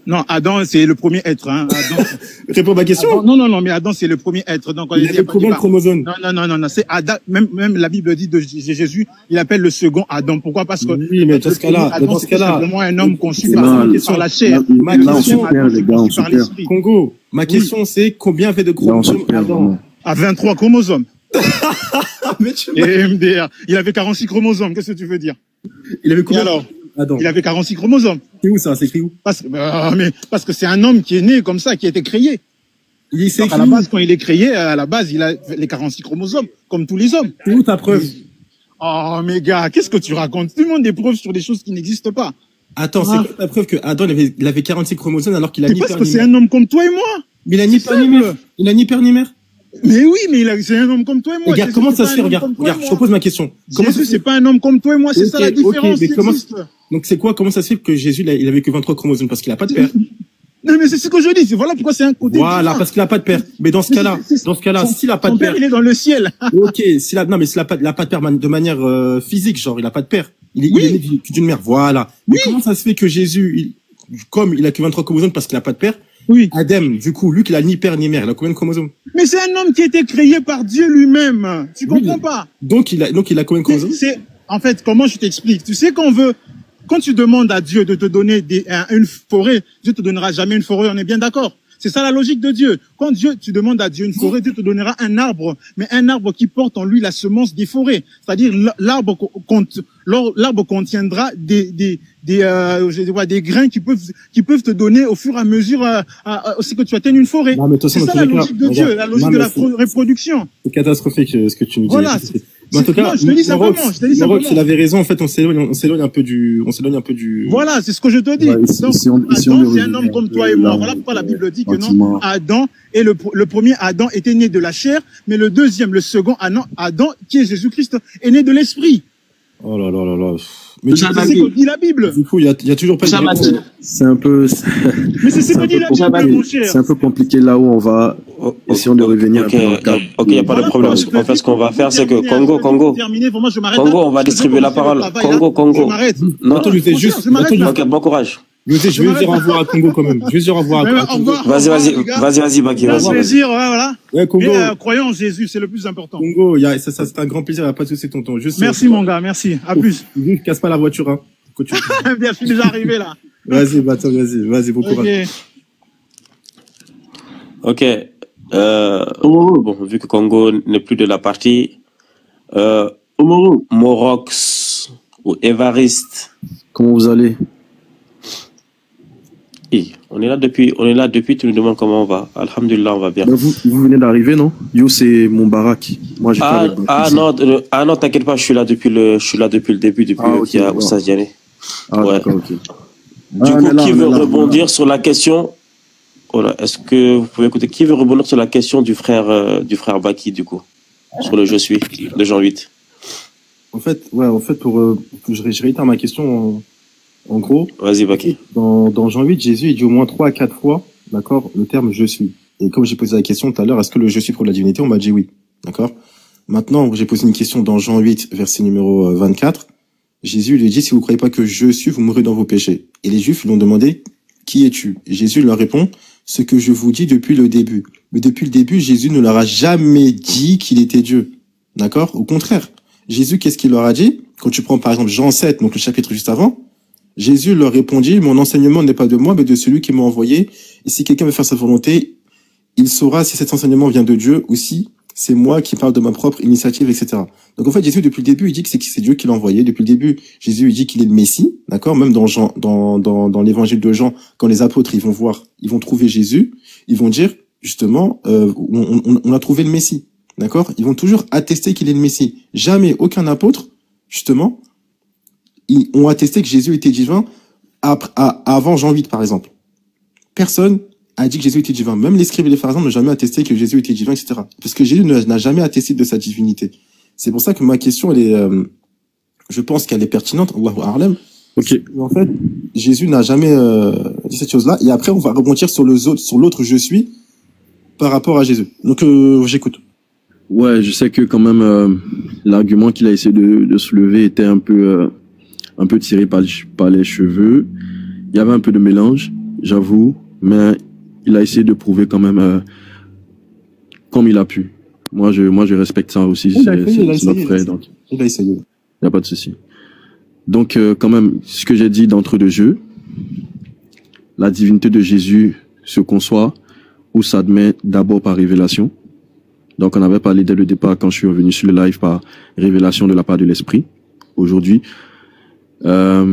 Non, Adam, c'est le premier être, hein. Adam. Réponds à ma question. Adam, non, mais Adam, c'est le premier être. Donc, il avait combien de chromosomes? Non, c'est Adam. Même la Bible dit de Jésus, il appelle le second Adam. Pourquoi? Parce que. Oui, mais dans ce cas-là, c'est vraiment un homme conçu sur la chair. Là, on se perd, les gars, on se perd. Congo, ma question, c'est combien avait de chromosomes Adam? À 23 chromosomes. Et MDR. Il avait 46 chromosomes. Qu'est-ce que tu veux dire? Il avait combien? Alors? Adam. Il avait 46 chromosomes. C'est où ça? C'est écrit où? Parce que c'est un homme qui est né comme ça, qui a été créé. À la base, quand il est créé, à la base, il a les 46 chromosomes, comme tous les hommes. C'est où ta preuve? Oh, mais gars, qu'est-ce que tu racontes? Tu demandes des preuves sur des choses qui n'existent pas. Attends, c'est quoi ta preuve que Adam, il avait 46 chromosomes alors qu'il a ni père ni mère? Parce que c'est un homme comme toi et moi. Mais il a ni père ni mère. Il a ni père ni mère. Mais oui, mais c'est un homme comme toi et moi. Regarde, comment ça se fait? Regarde, je te pose ma question. Jésus, c'est pas un homme comme toi et moi, c'est ça la différence. Donc c'est quoi? Comment ça se fait que Jésus, il avait que 23 chromosomes? Parce qu'il a pas de père. Non, mais c'est ce que je dis. Voilà pourquoi c'est un côté. Voilà, parce qu'il a pas de père. Mais dans ce cas-là, s'il a pas de père. Son père, il est dans le ciel. Ok, s'il a pas de père de manière physique, genre, il a pas de père. Il est né d'une mère. Voilà. Mais comment ça se fait que Jésus, comme il a que 23 chromosomes parce qu'il a pas de père, Adam, du coup, lui, qu'il a ni père ni mère, il a combien de chromosomes? Mais c'est un homme qui a été créé par Dieu lui-même. Tu comprends pas? Donc il a combien de chromosomes? En fait, comment je t'explique? Tu sais quand tu demandes à Dieu de te donner une forêt, Dieu te donnera jamais une forêt, on est bien d'accord? C'est ça la logique de Dieu. Quand tu demandes à Dieu une forêt, Dieu te donnera un arbre, mais un arbre qui porte en lui la semence des forêts. C'est-à-dire l'arbre contiendra des grains qui peuvent te donner au fur et à mesure aussi que tu atteignes une forêt. C'est ça la logique de Dieu, la logique de la reproduction. C'est catastrophique ce que tu nous dis. Voilà. En tout cas, je te dis simplement. S'il avait raison, en fait, on s'éloigne un peu du. Voilà, c'est ce que je te dis. Donc, Adam, c'est un homme comme toi et moi. Voilà pourquoi la Bible dit que non, Adam et le premier Adam était né de la chair, mais le second Adam, qui est Jésus-Christ, est né de l'esprit. Oh là là là là. Mais c'est ce que dit la Bible. Du coup, il y a toujours pas de réponse. C'est un peu. Mais c'est ce que dit la Bible, mon cher. C'est un peu compliqué là où on va. Essayons de revenir un peu dans le cadre. Ok, il n'y a pas de problème. En fait, ce qu'on va faire, c'est que Congo, on va distribuer la parole. Congo. Non, attends, je sais juste. Ok, bon courage. Je vais dire au revoir à Congo quand même. Je vais dire au revoir à Congo. Vas-y, Baki. C'est un plaisir, voilà. Ouais, Congo. Mais croyons en Jésus, c'est le plus important. Congo, ça c'est un grand plaisir, il n'y a pas de souci, tonton. Merci, mon gars, merci. À plus. Juste, casse pas la voiture, hein. Bien, je suis déjà arrivé, là. Vas-y, bon courage. Ok. Bon, vu que Congo n'est plus de la partie, Morox ou Évariste. Comment vous allez? On est là depuis, tu nous demandes comment on va. Alhamdulillah, on va bien. Vous venez d'arriver, non? Yo, c'est mon baraque. Moi, j'ai non, t'inquiète pas, je suis là depuis le début, qu'il y a Oustaz Diané. D'accord, ok. Du coup, qui veut rebondir sur la question? Voilà, est-ce que vous pouvez écouter? Qui veut rebondir sur la question du frère Baki, du coup? Sur le je suis, de Jean 8. En fait, pour je réitère ma question, en gros. Vas-y, Baki. Dans Jean 8, Jésus, il dit au moins 3 à 4 fois, d'accord, le terme je suis. Et comme j'ai posé la question tout à l'heure, est-ce que le je suis prouve la divinité? On m'a dit oui. D'accord? Maintenant, j'ai posé une question dans Jean 8, verset numéro 24. Jésus lui dit, si vous croyez pas que je suis, vous mourrez dans vos péchés. Et les Juifs lui ont demandé, qui es-tu? Et Jésus leur répond, ce que je vous dis depuis le début. Mais depuis le début, Jésus ne leur a jamais dit qu'il était Dieu. D'accord? Au contraire. Jésus, qu'est-ce qu'il leur a dit? Quand tu prends par exemple Jean 7, donc le chapitre juste avant, Jésus leur répondit, mon enseignement n'est pas de moi, mais de celui qui m'a envoyé. Et si quelqu'un veut faire sa volonté, il saura si cet enseignement vient de Dieu ou si c'est moi qui parle de ma propre initiative, etc. Donc en fait, Jésus, depuis le début, il dit que c'est Dieu qui l'a envoyé. Depuis le début, Jésus, il dit qu'il est le Messie, d'accord? Même dans Jean, dans l'évangile de Jean, quand les apôtres, ils vont trouver Jésus, ils vont dire, justement, on a trouvé le Messie, d'accord? Ils vont toujours attester qu'il est le Messie. Jamais aucun apôtre, justement, ils ont attesté que Jésus était divin avant Jean 8, par exemple. Personne a dit que Jésus était divin. Même les scribes et les pharisiens n'ont jamais attesté que Jésus était divin, etc. Parce que Jésus n'a jamais attesté de sa divinité. C'est pour ça que ma question, elle est, je pense qu'elle est pertinente. Allahu a'lam. Ok. En fait, Jésus n'a jamais dit cette chose-là. Et après, on va rebondir sur l'autre je suis par rapport à Jésus. Donc, j'écoute. Ouais, je sais que quand même l'argument qu'il a essayé de soulever était un peu tiré par les cheveux. Il y avait un peu de mélange, j'avoue, mais il a essayé de prouver quand même comme il a pu. Moi, je respecte ça aussi. C'est notre frère, donc il a essayé. Il n'y a pas de souci. Donc, quand même, ce que j'ai dit d'entre deux jeux, la divinité de Jésus se conçoit ou s'admet d'abord par révélation. Donc, on avait parlé dès le départ, quand je suis revenu sur le live, par révélation de la part de l'Esprit. Aujourd'hui, à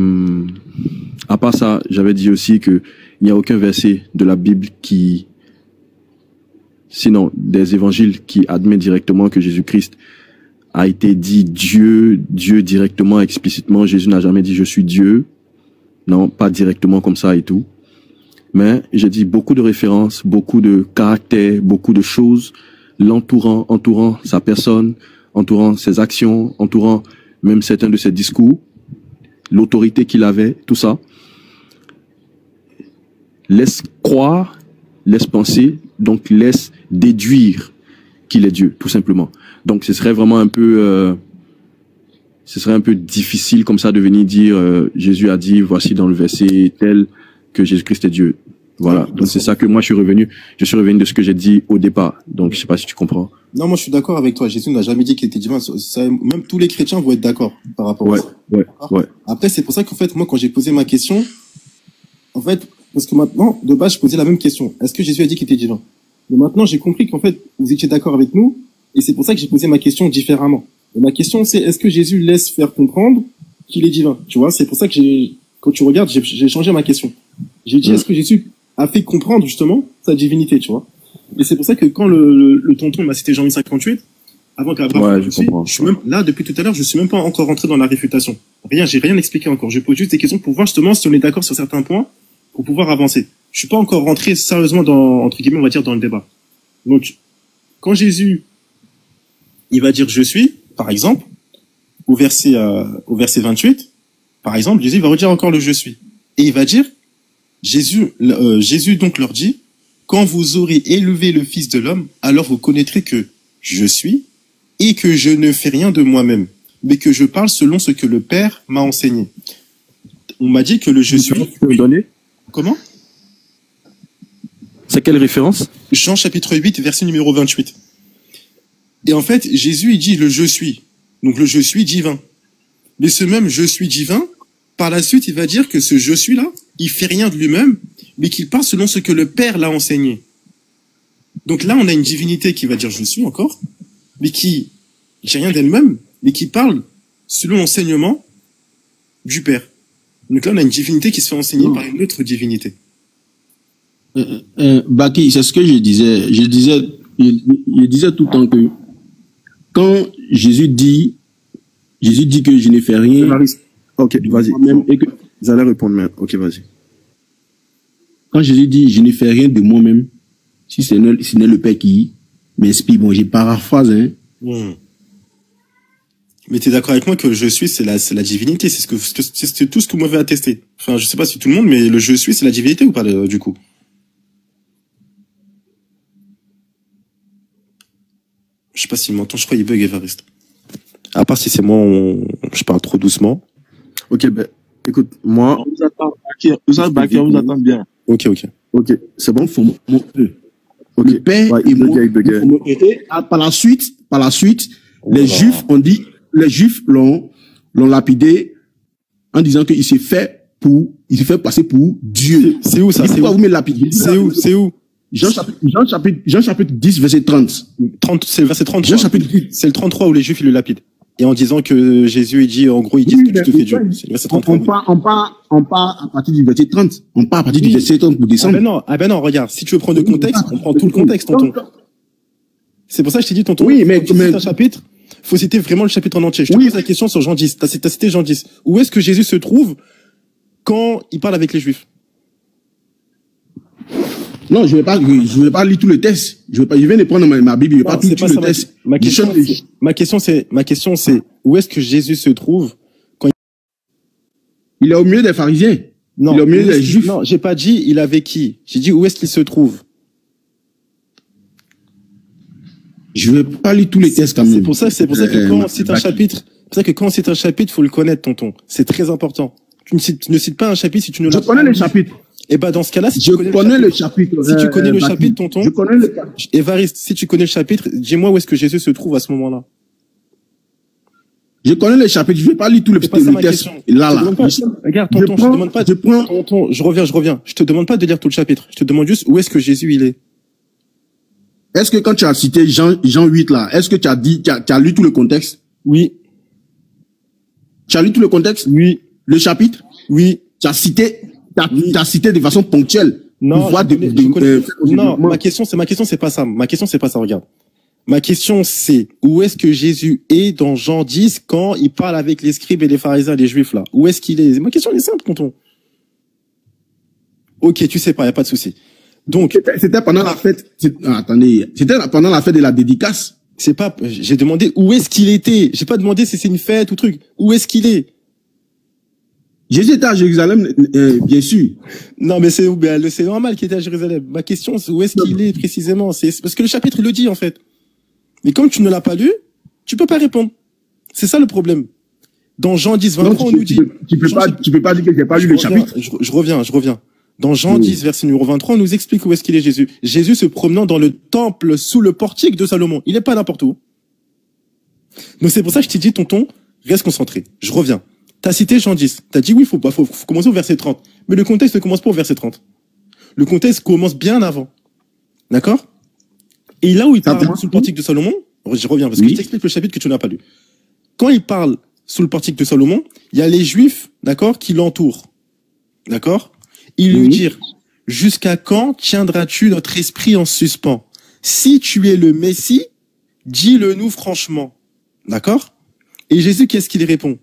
part ça, j'avais dit aussi que il n'y a aucun verset de la Bible sinon des évangiles qui admet directement que Jésus-Christ a été dit Dieu directement, explicitement. Jésus n'a jamais dit je suis Dieu. Non, pas directement comme ça et tout. Mais j'ai dit beaucoup de références, beaucoup de caractères, beaucoup de choses entourant sa personne, entourant ses actions, entourant même certains de ses discours, l'autorité qu'il avait, tout ça. Laisse croire, laisse penser, donc laisse déduire qu'il est Dieu, tout simplement. Donc ce serait vraiment un peu difficile comme ça de venir dire Jésus a dit voici dans le verset tel que Jésus-Christ est Dieu. Voilà. Donc c'est ça que moi je suis revenu de ce que j'ai dit au départ. Donc je sais pas si tu comprends. Non, moi je suis d'accord avec toi. Jésus n'a jamais dit qu'il était divin. Ça, même tous les chrétiens vont être d'accord par rapport à ça. Ouais. Après c'est pour ça qu'en fait moi quand j'ai posé ma question, en fait parce que maintenant de base je posais la même question. Est-ce que Jésus a dit qu'il était divin? Mais maintenant j'ai compris qu'en fait vous étiez d'accord avec nous et c'est pour ça que j'ai posé ma question différemment. Et ma question c'est est-ce que Jésus laisse faire comprendre qu'il est divin? Tu vois, c'est pour ça que quand tu regardes j'ai changé ma question. J'ai dit est-ce que Jésus a fait comprendre justement sa divinité, tu vois? Et c'est pour ça que quand le tonton m'a cité Jean 858, avant qu'Abraham, je suis même là depuis tout à l'heure, je suis même pas encore rentré dans la réfutation. J'ai rien expliqué encore. Je pose juste des questions pour voir justement si on est d'accord sur certains points pour pouvoir avancer. Je suis pas encore rentré sérieusement dans, entre guillemets, on va dire, dans le débat. Donc, quand Jésus, il va dire je suis, par exemple, au verset 28, par exemple, Jésus va redire encore le je suis. Et il va dire, Jésus donc leur dit, quand vous aurez élevé le Fils de l'homme, alors vous connaîtrez que je suis et que je ne fais rien de moi-même, mais que je parle selon ce que le Père m'a enseigné. On m'a dit que le je suis... Tu peux me donner? Comment? C'est quelle référence? Jean chapitre 8, verset numéro 28. Et en fait, Jésus, il dit le je suis. Donc le je suis divin. Mais ce même je suis divin, par la suite, il va dire que ce je suis là, il fait rien de lui-même, mais qu'il parle selon ce que le Père l'a enseigné. Donc là, on a une divinité qui va dire je suis encore, mais qui dit rien d'elle-même, mais qui parle selon l'enseignement du Père. Donc là, on a une divinité qui se fait enseigner par une autre divinité. Baki, c'est ce que je disais. Je disais tout le temps que quand Jésus dit que je ne fais rien. Ok, vas-y. Vous allez répondre maintenant. Ok, vas-y. Quand Jésus dit je ne fais rien de moi-même, si ce n'est le Père qui m'inspire, bon, j'ai paraphrase, hein. Mais tu es d'accord avec moi que je suis, c'est la divinité, c'est tout ce que vous m'avez attesté. Enfin, je sais pas si tout le monde, mais le je suis, c'est la divinité ou pas, du coup? Je sais pas s'il m'entend, je crois qu'il bug, Évariste. À part si c'est moi, je parle trop doucement. Ok, ben, écoute, moi... On vous attend, Baki, on vous attend bien. Ok, c'est bon, faut okay. Le Père ouais, et moi. Par la suite, les Juifs l'ont lapidé en disant qu'il s'est fait passer pour Dieu. C'est où ça? Pourquoi vous me lapidez? C'est où? Jean chapitre 10, verset 30. 30, c'est le verset 33. Jean chapitre 10. C'est le 33 où les Juifs, ils le lapident. Et en disant que Jésus, il dit, en gros, il dit que tu te fais Dieu. C'est le verset 33. On part à partir du verset 30. On part à partir du verset 30 pour descendre. Ah ben non, regarde. Si tu veux prendre le contexte, on prend tout le contexte, tonton. C'est pour ça que je t'ai dit, tonton. Oui, mais, un chapitre, faut citer vraiment le chapitre en entier. Je te pose la question sur Jean 10. T'as cité Jean 10. Où est-ce que Jésus se trouve quand il parle avec les Juifs? Non, je vais pas lire tout le texte. Je viens de prendre ma Bible, je vais pas lire tout le texte. Ma question c'est, où est-ce que Jésus se trouve quand il est au milieu des pharisiens? Non. Il est au milieu des Juifs. Non, j'ai pas dit il est avec qui. J'ai dit où est-ce qu'il se trouve. Je vais pas lire tous les textes quand même. C'est pour ça que quand on cite un chapitre, faut le connaître, tonton. C'est très important. Tu ne cites pas un chapitre si tu ne l'as pas. Je connais les chapitres. Et bah dans ce cas-là, si tu connais le chapitre, si tu connais le chapitre, tonton, je connais le chapitre. Évariste, si tu connais le chapitre, dis-moi où est-ce que Jésus se trouve à ce moment-là. Je connais le chapitre, je vais pas lire tout le texte. Là. Regarde, tonton, je te demande pas. Tonton, je reviens. Je te demande pas de lire tout le chapitre. Je te demande juste où est-ce que Jésus il est. Est-ce que quand tu as cité Jean 8 là, est-ce que tu as lu tout le contexte? Oui. Tu as lu tout le contexte? Oui. Le chapitre? Oui. Tu as cité de façon ponctuelle. Non, ma question c'est pas ça. Regarde. Ma question c'est, où est-ce que Jésus est dans Jean 10 quand il parle avec les scribes et les pharisiens, les juifs là? Où est-ce qu'il est? Ma question elle est simple, tonton. Ok, tu sais pas, y a pas de souci. Donc. C'était pendant la fête, attendez, c'était pendant la fête de la dédicace. J'ai demandé où est-ce qu'il était. J'ai pas demandé si c'est une fête ou truc. Où est-ce qu'il est? Jésus était à Jérusalem, bien sûr. Non, mais c'est normal qu'il était à Jérusalem. Ma question, c'est où est-ce qu'il est précisément? C'est parce que le chapitre le dit, en fait. Mais comme tu ne l'as pas lu, tu peux pas répondre. C'est ça le problème. Dans Jean 10, 23, on nous dit... Tu peux pas dire que j'ai pas lu le chapitre. Je reviens. Dans Jean 10, verset numéro 23, on nous explique où est-ce qu'il est Jésus. Jésus se promenant dans le temple sous le portique de Salomon. Il est pas n'importe où. Donc c'est pour ça que je t'ai dit, tonton, reste concentré. Je reviens. T'as cité Jean 10. T'as dit oui, faut commencer au verset 30. Mais le contexte ne commence pas au verset 30. Le contexte commence bien avant. D'accord? Et là où il parle sous le portique de Salomon, je reviens parce que je t'explique le chapitre que tu n'as pas lu. Quand il parle sous le portique de Salomon, il y a les Juifs, d'accord, qui l'entourent. D'accord? Ils lui dirent, jusqu'à quand tiendras-tu notre esprit en suspens? Si tu es le Messie, dis-le nous franchement. D'accord? Et Jésus, qu'est-ce qu'il répond?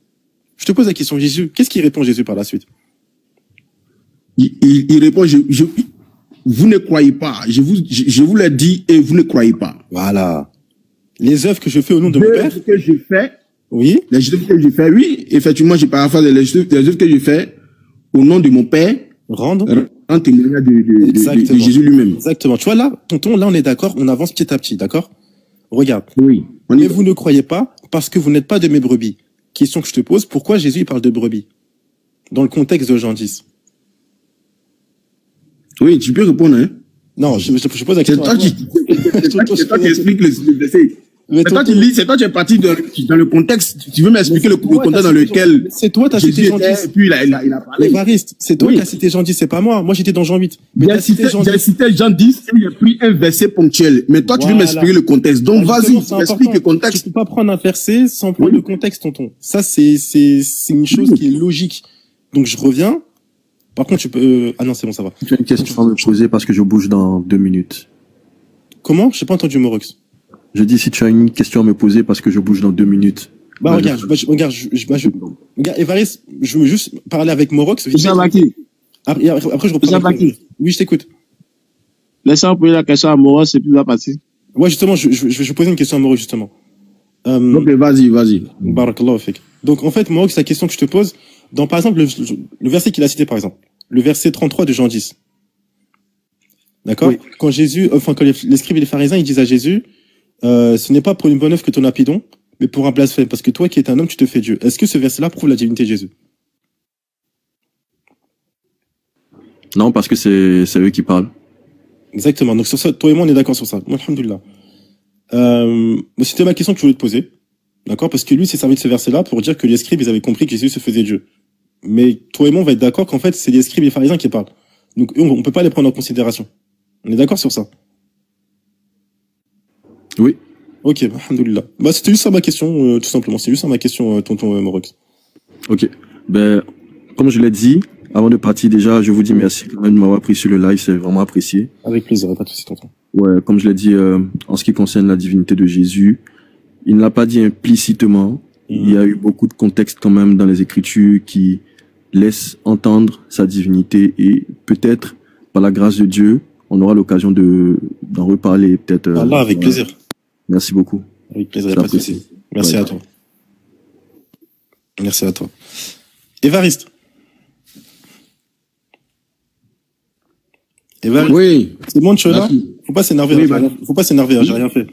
Je te pose la question, Jésus. Qu'est-ce qu'il répond Jésus par la suite? Il répond, vous ne croyez pas. Je vous l'ai dit et vous ne croyez pas. Voilà. Les œuvres que je fais au nom de mon Père. Les œuvres que je fais. Oui. Les œuvres que je fais, oui. Effectivement, je paraphrase les œuvres que je fais au nom de mon Père. Rendre témoignage de Jésus lui-même. Exactement. Tu vois là, tonton, là on est d'accord, on avance petit à petit, d'accord? Regarde. Oui. Mais vous ne croyez pas parce que vous n'êtes pas de mes brebis. Question que je te pose, pourquoi Jésus il parle de brebis dans le contexte de Jean 10? Oui, tu peux répondre, hein? Non, je pose la question. C'est toi qui expliques le verset. C'est toi qui lis, c'est toi qui es parti dans le contexte. Tu veux m'expliquer le contexte dans lequel c'est toi qui as cité Jean 10. Et puis il a parlé. Évariste, c'est toi qui as cité Jean 10, c'est pas moi. Moi j'étais dans Jean 8. Mais j'ai cité Jean 10 et j'ai pris un verset ponctuel. Mais toi tu veux m'expliquer le contexte. Donc vas-y, explique le contexte. Tu peux pas prendre un verset sans prendre le contexte, tonton. Ça c'est une chose qui est logique. Donc je reviens. Par contre tu peux... Ah non c'est bon, ça va. Tu as une question à me poser parce que je bouge dans 2 minutes. Comment? Je n'ai pas entendu Morox. Je dis si tu as une question à me poser parce que je bouge dans 2 minutes. Bah regarde, regarde, Évariste, je veux juste parler avec Morox. Après je reprends. Oui, je t'écoute. Laissez-moi poser la question à Morox et puis la partie. Ouais, justement, je vais poser une question à Morox, justement. Ok, vas-y. Barakallahu fik. Donc en fait, Morox, la question que je te pose, dans par exemple le verset qu'il a cité par exemple, le verset 33 de Jean 10. D'accord? Oui. Quand les scribes et les pharisiens, ils disent à Jésus, ce n'est pas pour une bonne œuvre que ton lapidon, mais pour un blasphème, parce que toi qui es un homme, tu te fais Dieu. Est-ce que ce verset-là prouve la divinité de Jésus? Non, parce que c'est eux qui parlent. Exactement. Donc sur ça, toi et moi, on est d'accord sur ça. Alhamdoulilah. C'était ma question que je voulais te poser. D'accord? Parce que lui s'est servi de ce verset-là pour dire que les scribes, ils avaient compris que Jésus se faisait Dieu. Mais toi et moi, on va être d'accord qu'en fait, c'est les scribes et les pharisiens qui parlent. Donc on peut pas les prendre en considération. On est d'accord sur ça? Oui. Ok, bah, alhamdoulilah. Bah, c'était juste ça ma question, tout simplement. C'est juste ça ma question, tonton Morox. Ok. Ben, comme je l'ai dit, avant de partir, déjà, je vous dis merci quand même de m'avoir pris sur le live, c'est vraiment apprécié. Avec plaisir, pas de soucis, tonton. Ouais, comme je l'ai dit, en ce qui concerne la divinité de Jésus, il ne l'a pas dit implicitement. Il y a eu beaucoup de contextes quand même dans les Écritures qui laissent entendre sa divinité et peut-être, par la grâce de Dieu, on aura l'occasion d'en reparler peut-être. Allah, avec plaisir. Merci beaucoup. Avec plaisir, pas de soucis. Merci à toi. Merci à toi. Évariste. Évariste. Oui. C'est bon, tu es là? Faut pas s'énerver. Oui, faut pas s'énerver, j'ai rien fait.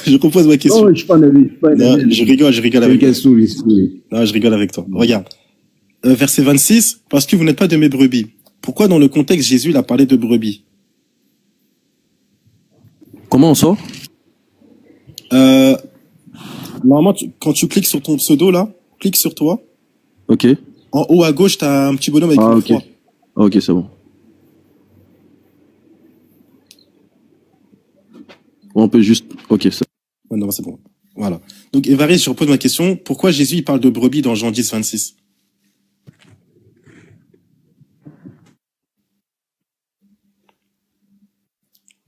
Je repose ma question. Non, je suis pas nerveux. Je rigole avec toi. Non, je rigole avec toi. Regarde. Verset 26. Parce que vous n'êtes pas de mes brebis. Pourquoi dans le contexte Jésus il a parlé de brebis? Comment on sort? Normalement, quand tu cliques sur ton pseudo là, clique sur toi. Ok. En haut à gauche, t'as un petit bonhomme avec une croix. Ok, c'est bon. On peut juste... Ok, ça. Ouais, non, c'est bon. Voilà. Donc, Évariste, je repose ma question. Pourquoi Jésus, il parle de brebis dans Jean 10, 26?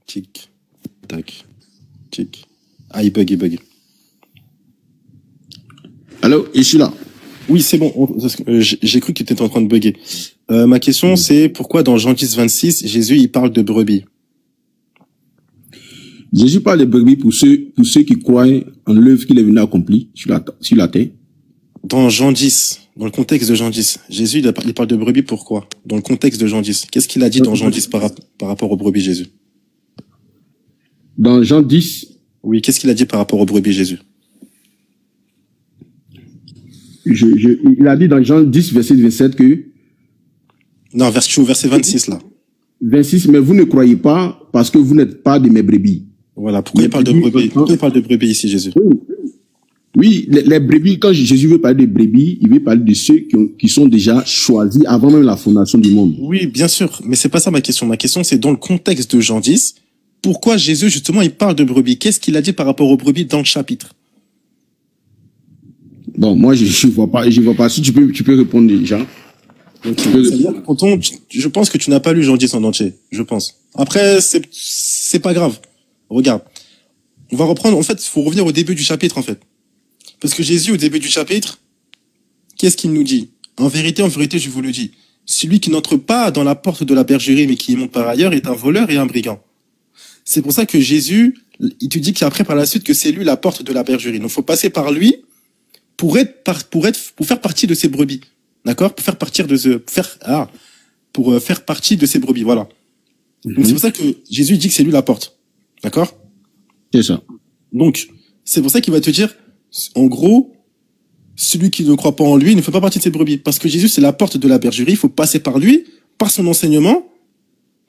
Tic, tac, tic. Ah, il bug. Allô, je suis là. Oui, c'est bon. J'ai cru que tu étais en train de bugger. Ma question, c'est pourquoi dans Jean 10, 26, Jésus, il parle de brebis? Jésus parle de brebis pour ceux qui croient en l'œuvre qu'il est venu accomplir sur la terre. Dans Jean 10, dans le contexte de Jean 10, Jésus, il parle de brebis pourquoi? Dans le contexte de Jean 10. Qu'est-ce qu'il a dit dans Jean 10 par rapport aux brebis Jésus? Dans Jean 10? Oui, qu'est-ce qu'il a dit par rapport aux brebis Jésus? Il a dit dans Jean 10, verset 27 que... Non, verset 26 là. 26, mais vous ne croyez pas parce que vous n'êtes pas de mes brebis. Voilà, pourquoi il parle de brebis? Pourquoi il parle de brebis ici, Jésus? Oui, les brebis, quand Jésus veut parler de brebis, il veut parler de ceux qui sont déjà choisis avant même la fondation du monde. Oui, bien sûr, mais c'est pas ça ma question. Ma question, c'est dans le contexte de Jean 10, pourquoi Jésus, justement, il parle de brebis? Qu'est-ce qu'il a dit par rapport aux brebis dans le chapitre? Bon, moi, je vois pas. Si tu peux répondre déjà. Tonton, je pense que tu n'as pas lu Jean 10 en entier, je pense. Après, c'est pas grave. Regarde. On va reprendre, en fait, il faut revenir au début du chapitre, en fait. Parce que Jésus, au début du chapitre, qu'est-ce qu'il nous dit? En vérité, je vous le dis. Celui qui n'entre pas dans la porte de la bergerie, mais qui y monte par ailleurs, est un voleur et un brigand. C'est pour ça que Jésus, il te dit qu'après, par la suite, que c'est lui la porte de la bergerie. Donc, faut passer par lui pour faire partie de ces brebis. D'accord? Pour faire partie de ces brebis. Voilà. Donc, c'est pour ça que Jésus dit que c'est lui la porte. D'accord? C'est ça. Donc, c'est pour ça qu'il va te dire, en gros, celui qui ne croit pas en lui ne fait pas partie de ces brebis. Parce que Jésus, c'est la porte de la bergerie. Il faut passer par lui, par son enseignement,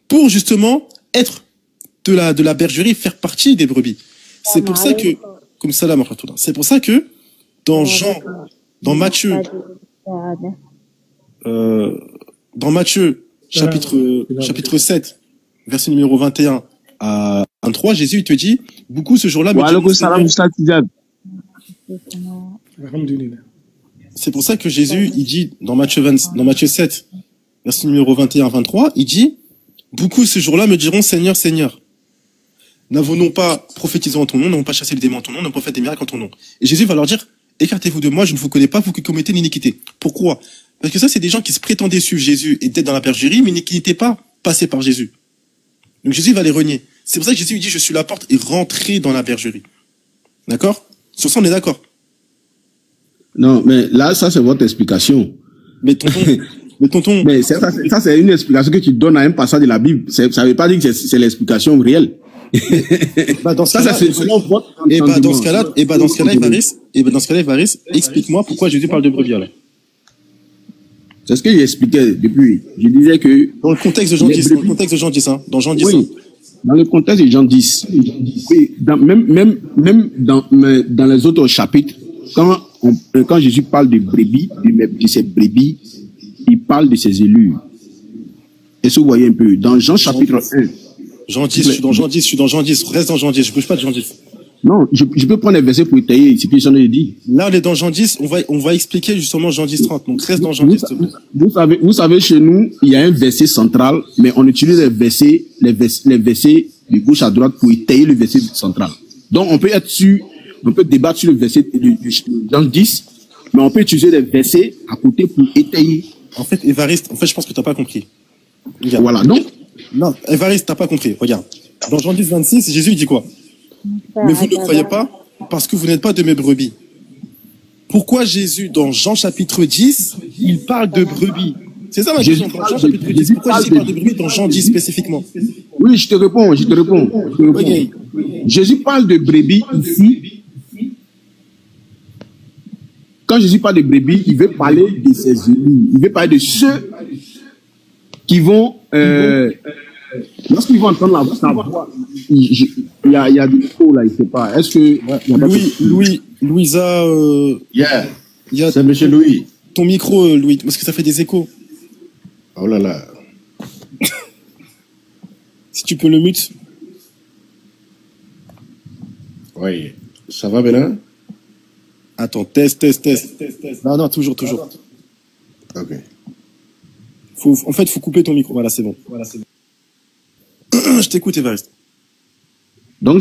pour justement être de la bergerie, faire partie des brebis. C'est pour ça que, comme ça là, c'est pour ça que, dans Matthieu, chapitre 7, verset numéro 21 à 23, Jésus, il te dit, beaucoup ce jour-là, c'est pour ça que Jésus, il dit, dans Matthieu 7, verset numéro 21 à 23, il dit, beaucoup ce jour-là me diront, Seigneur, Seigneur, n'avons-nous pas prophétisé en ton nom, n'avons pas chassé les démons en ton nom, n'avons pas fait des miracles en ton nom. Et Jésus va leur dire, écartez-vous de moi, je ne vous connais pas, vous qui commettez l'iniquité. Pourquoi? Parce que ça, c'est des gens qui se prétendaient suivre Jésus et d'être dans la bergerie, mais qui n'étaient pas passés par Jésus. Donc Jésus va les renier. C'est pour ça que Jésus dit, je suis la porte et rentrez dans la bergerie. D'accord? Sur ça, on est d'accord. Non, mais là, ça, c'est votre explication. Mais tonton, mais ça, c'est une explication que tu donnes à un passage de la Bible. Ça ne veut pas dire que c'est l'explication réelle. Dans ce cas-là, Évariste, explique-moi pourquoi Jésus parle de brebis, alors. C'est ce que j'expliquais depuis. Je disais que... Dans le contexte de Jean 10, dans Jean 10. Oui, dans le contexte de Jean 10. Oui, même dans les autres chapitres, quand Jésus parle de brebis, de ces brebis, il parle de ses élus. Est-ce que vous voyez un peu? Dans Jean chapitre 1. Jean 10, je suis dans Jean 10, je suis dans Jean 10. Reste dans Jean 10, je bouge pas de Jean 10. Non, je peux prendre un verset pour étayer ce que j'en ai dit. Là, on est dans Jean 10, on va expliquer justement Jean 10, 30. Donc, reste dans Jean 10. Vous savez, chez nous, il y a un verset central, mais on utilise les versets de gauche à droite pour étayer le verset central. Donc, on peut débattre sur le verset de Jean 10, mais on peut utiliser les versets à côté pour étayer. En fait, Évariste, je pense que t'as pas compris. Regarde. Voilà, donc. Non, Évariste, t'as pas compris. Regarde. Dans Jean 10, 26, Jésus, il dit quoi? Mais vous ne croyez pas parce que vous n'êtes pas de mes brebis. Pourquoi Jésus, dans Jean chapitre 10, il parle de brebis? C'est ça ma question. Dans Jean chapitre 10, pourquoi Jésus parle de brebis dans Jean 10 spécifiquement? Oui, je te réponds. Okay. Jésus parle de brebis ici. Quand Jésus parle de brebis, il veut parler de ses ennemis. Il veut parler de ceux qui vont... lorsqu'ils vont entendre sa voix, il y a des échos là, il ne sait pas. Est-ce que... Louisa... Yeah, c'est monsieur Louis. Ton micro, Louis, parce que ça fait des échos. Oh là là. Si tu peux le mute. Oui. Ça va, Bénin? Attends, test. Non, toujours. Ok. En fait, faut couper ton micro. Voilà, c'est bon. Je t'écoute, Évariste. Donc,